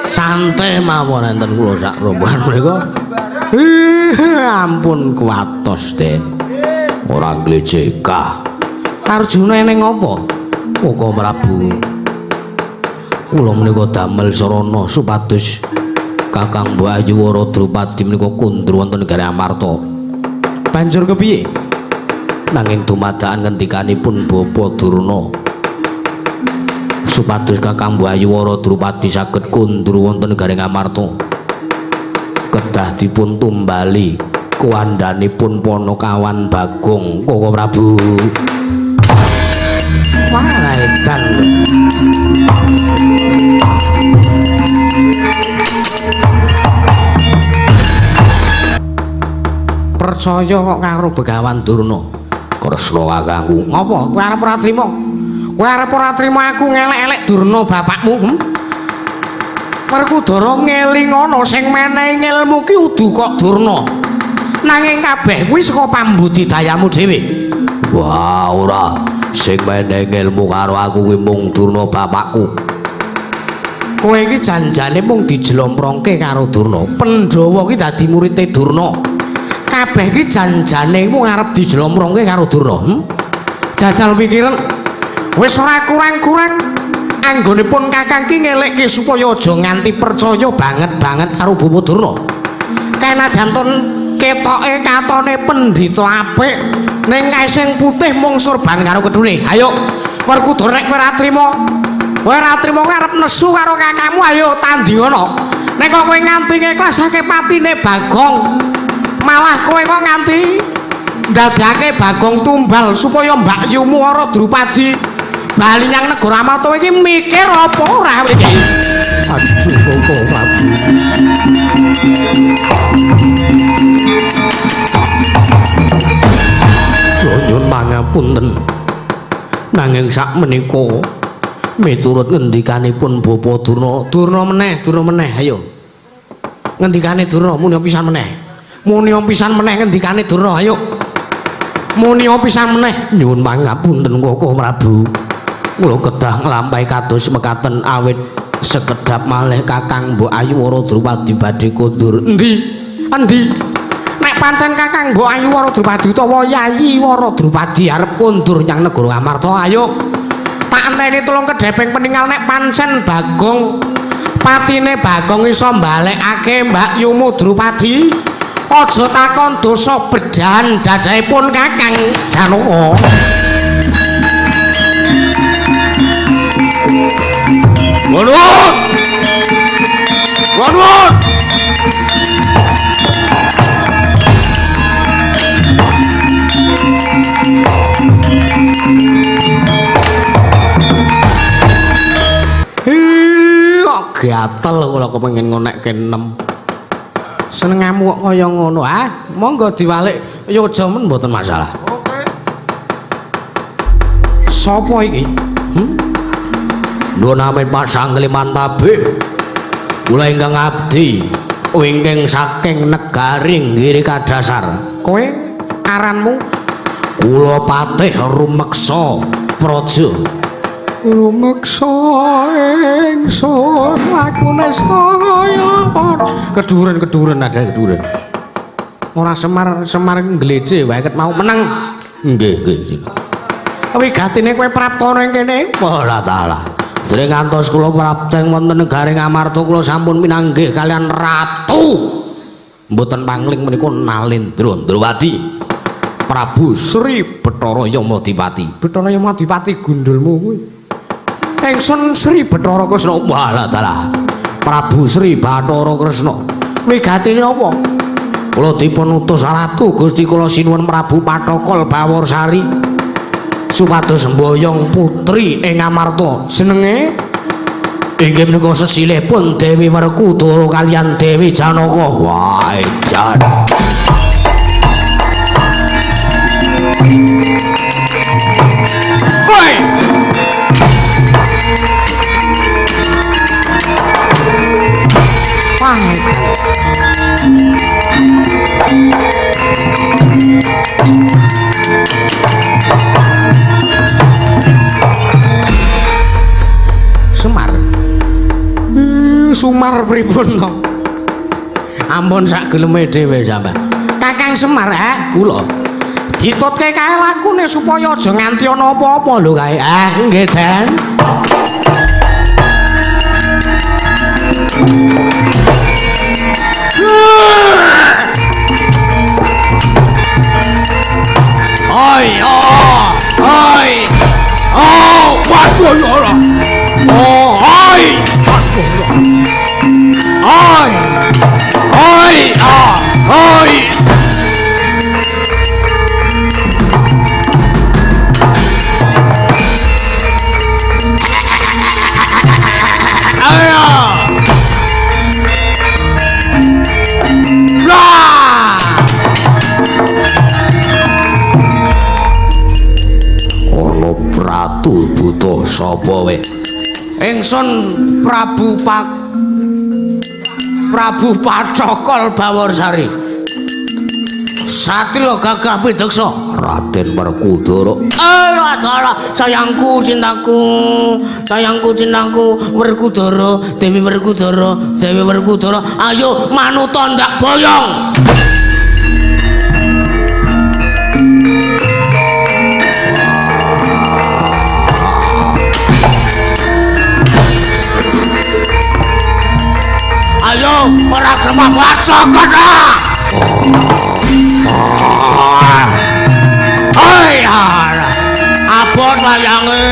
[SPEAKER 2] Santai mawon enten kula sak rombongan mriku. Ampun kuwatos Den. Ora glejeka. Arjuna ning apa? Koko Prabu. Kula menika damel sarana supados Kakang Bahyuwara Drupadi menika kundur wonten negari Amarta. Banjur kepiye?
[SPEAKER 1] nanging dumadakan ngendikanipun Bapa Durna supados Kakang Bayuwara Drupadi saged kundur wonten garing Amarta kedah dipun tumbali kuwandanipun Panakawan Bagong Koko Prabu. Wah, edan.
[SPEAKER 2] Percaya kok karo Begawan Durna.
[SPEAKER 1] Kresna kakangku.
[SPEAKER 2] Ngopo? Kowe arep ora trima? Kowe arep ora trima aku ngelek-elek Durna bapakmu? Werkudara ngeling ana sing menehi ilmu ki udu kok Durna. Nanging kabeh kuwi saka pambudidayamu dhewe.
[SPEAKER 1] Wah, ora. Sing menehi ilmu karo aku kuwi mung Durna bapakku.
[SPEAKER 2] Kowe iki janjane mung dijlomprongke karo Durna. Pandhawa ki dadi murite Durna. Kabeh iki janjane mung arep dijlomprongke karo Durna. Jajal pikiran. Wis ora kurang-kurang anggonipun Kakang ki ngelekke supaya aja nganti percaya banget karo Bapa Durna. Kenadyanton ketoke katone pendhita apik ning kae sing putih mung sorban karo kedune. Ayo, Werkudara nek kowe ora trima, arep nesu karo kakangmu, ayo tandingana. Nek kok kowe nganti ngeklasake patine Bagong, malah kowe kok nganti ndadekake Bagong tumbal supaya Mbak Yumu ora Drupadi bali nyang negara Amarta iki mikir apa ora kowe iki?
[SPEAKER 1] Aduh, Koko Prabu. Nyuwun pangapunten. Nanging sak menika miturut ngendikanipun Bapa Durna,
[SPEAKER 2] Durna meneh, ayo. Ngendikane Durna muni pisan meneh. Muni pisan meneh ngendikane Durna, ayo. Muni pisan meneh.
[SPEAKER 1] Nyuwun pangapunten Koko Prabu. Kula kedah nglampahi kados mekaten awit sekedhap malih Kakang Mbok Ayuwara Drupadi badhe kondur.
[SPEAKER 2] Endi? Nek pancen Kakang Mbok Ayuwara Drupadi utawa Yayi Wara Drupadi arep kondur nyang negara Amarta, ayo. Tak enteni tulung kedheping peninggal nek pancen Bagong patine Bagong iso mbalekake Mbak Yumu Drupadi. Aja takon dosa bedahan dadahipun Kakang Janaka.
[SPEAKER 1] Nuwun!
[SPEAKER 2] Gatel kula kepengin ngonekke enem. Senengamu kok kaya ngono, ah? Monggo diwalik ya aja men mboten masalah. Oke. Sopo iki?
[SPEAKER 1] Nuwun amin pasangli mantabe. Kula ingkang abdi wingking saking negari Giri Kadasar.
[SPEAKER 2] Kowe aranmu?
[SPEAKER 1] Kula Patih Rumeksa Praja.
[SPEAKER 2] Rumeksa ingsun lakune saya. Keduren ada keduren. Ora semar ngleje wae ket mau meneng.
[SPEAKER 1] Nggih.
[SPEAKER 2] Wigatine kowe prapta ning kene?
[SPEAKER 1] Ora salah. Dereng ngantos kula prapteng wonten negaring Amarta kula sampun minanggih kalian ratu. Mboten pangling menika Nalendra Ndrawati. Prabu Sri Bathara Yamadipati.
[SPEAKER 2] Bathara Yamadipati gundulmu kuwi. Ingsun Sri Bathara Kresna.
[SPEAKER 1] Walah dalah. Prabu Sri Bathara Kresna.
[SPEAKER 2] Wigatine apa?
[SPEAKER 1] Kula dipun utus ratu Gusti kula sinuwun Prabu Pathokol Baworsari supados mboyong putri ing Amarta.
[SPEAKER 2] Senenge
[SPEAKER 1] inggih menika sesilihipun Dewi Werkudara kaliyan Dewi Janaka. Wah, jan.
[SPEAKER 2] Woi. Wah. Sumar pripun to?
[SPEAKER 1] Ampun sak geleme dhewe sampean.
[SPEAKER 2] Kakang Semar,
[SPEAKER 1] Kula
[SPEAKER 2] ditutke kae lakune supaya aja nganti ana apa-apa lho kae.
[SPEAKER 1] nggih Den. Oi, kowe?
[SPEAKER 2] Ingsun Prabu Pathokol Bawarsari. Satrio gagah pideksa.
[SPEAKER 1] Raden Werkudara.
[SPEAKER 2] Adalah sayangku cintaku Werkudara, Dewi Werkudara. Ayo manuta ndak boyong. Ayo ora gremah bacokot ah. Oi ara. Abot wayange.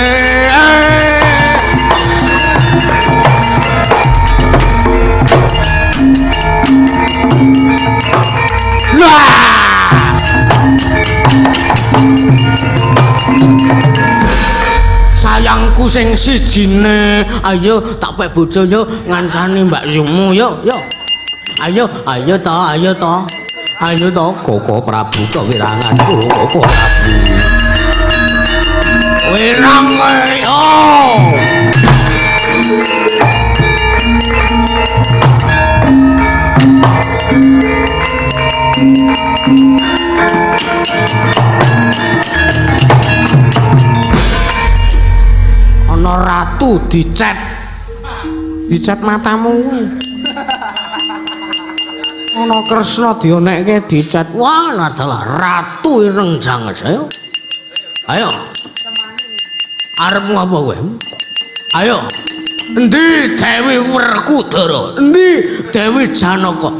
[SPEAKER 2] Sayangku sing sijine, ayo tak pek bojo yo ngansani Mbak Yumu yo. Ayo to.
[SPEAKER 1] Koko Prabu kewiranganku, Koko Prabu.
[SPEAKER 2] Wirang yo. Ana ratu dicet matamu kuwi. Ana Kresna dionekke dicet. Wah, adalah ratu ireng janges. Ayo. Arep ngopo kowe? Ayo. Endi Dewi Werkudara? Endi Dewi Janaka?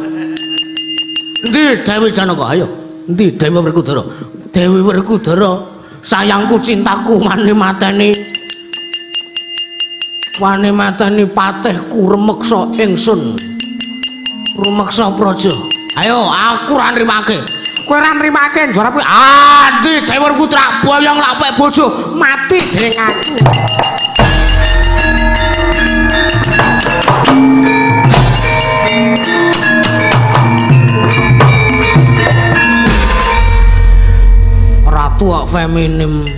[SPEAKER 2] Ayo. Endi Dewi Werkudara? Dewi Werkudara, sayangku cintaku wani mateni patihku remeksa ingsun. Rumeksa praja. Ayo aku ra nrimake. Kowe ra nrimake njara kuwi. Andi Dewi Werkudara boyong lak pek bojo mati dening aku. Ratu kok feminim.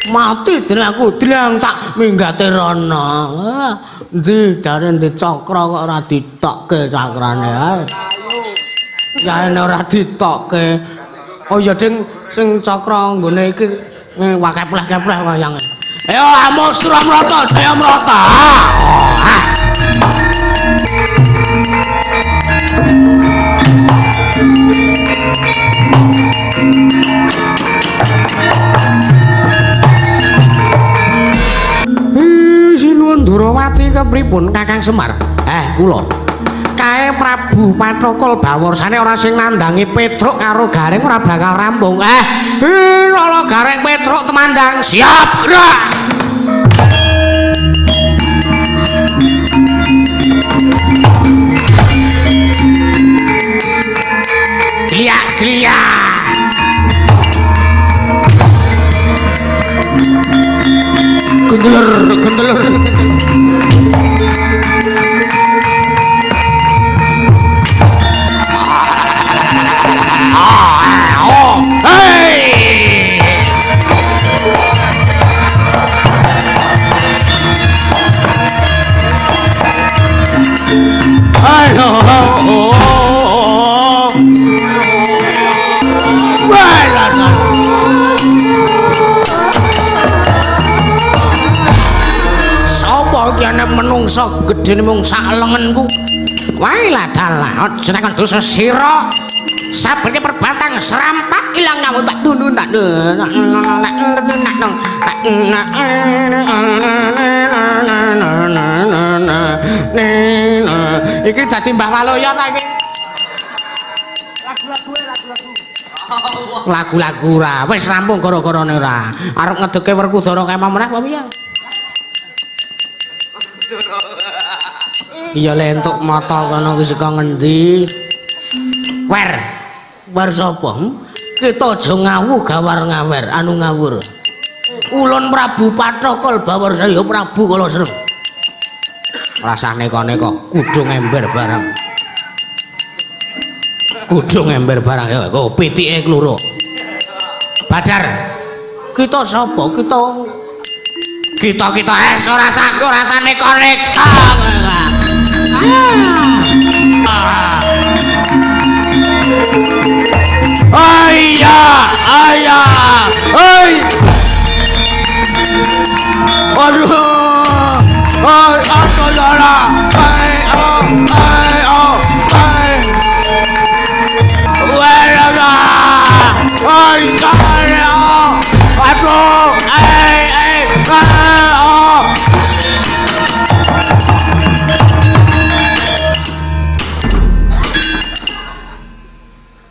[SPEAKER 2] Mati dening aku drang tak minggate rono. Ndi jare ndi cakra kok ora ditokke cakrane ae. Ya ora ditokke. Oh ya ding sing cakra nggone iki wakepleh-kepleh wayange. Ayo amuk Suramrata, Jayamrata. Sinuwun Durawati kepripun Kakang Semar? Kula kae Prabu Pathokol Bawarsane ora sing nandangi Petruk karo Gareng ora bakal rampung. Lolo Gareng Petruk temandang siap gerak. Geliak. Gendelur. Yen menungso gedene mung sak lengenku. Wae lah dalah jenengan dosa sira. Sabene perbatang serampak ilang ngamu tak tundun tak. Iki dadi Mbah Waloya ta iki. Lagu-lagu ora wis rampung gara-garane ora. Arep ngedeke Werkudara kemah meneh apa piye? Iya lentuk mata kono ki saka ngendi? Wer sapa? Kita aja ngawuh gawar ngawer anu ngawur. Ulun Prabu Pathokol Bawarsari Prabu kala serem. Rasane kene kok kudung ember barang. Ya kok pitike kloro. Badar. Kita sapa? Kita kita es ora saku rasane korek. Ayah, ayah, oi. Aduh, oi, aku salah.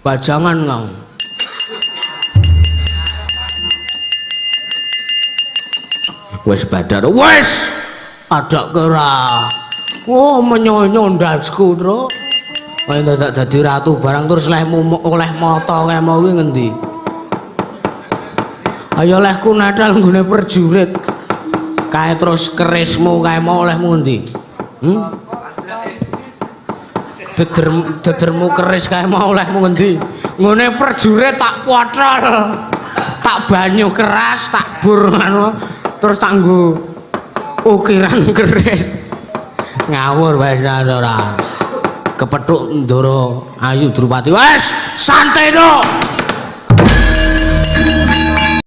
[SPEAKER 2] Bajangan kau. Wes badar, wes ada kera. Oh menyonyo ndasku tro. Kowe dadak dadi ratu barang terus lehmu oleh mata kae mau kuwi ngendi? Ayo lehku nadal nggone perjurit. Kae terus kerismu kae mau olehmu ngendi? Dedermu keris kae mau olehmu ngendi? Nggone perjurit tak potol. Tak banyu keras, tak bur ngono. Terus tak nggo ukiran keris. Ngawur wae ora. Kepethuk Ndara Ayu Drupadi. Wes, santai to.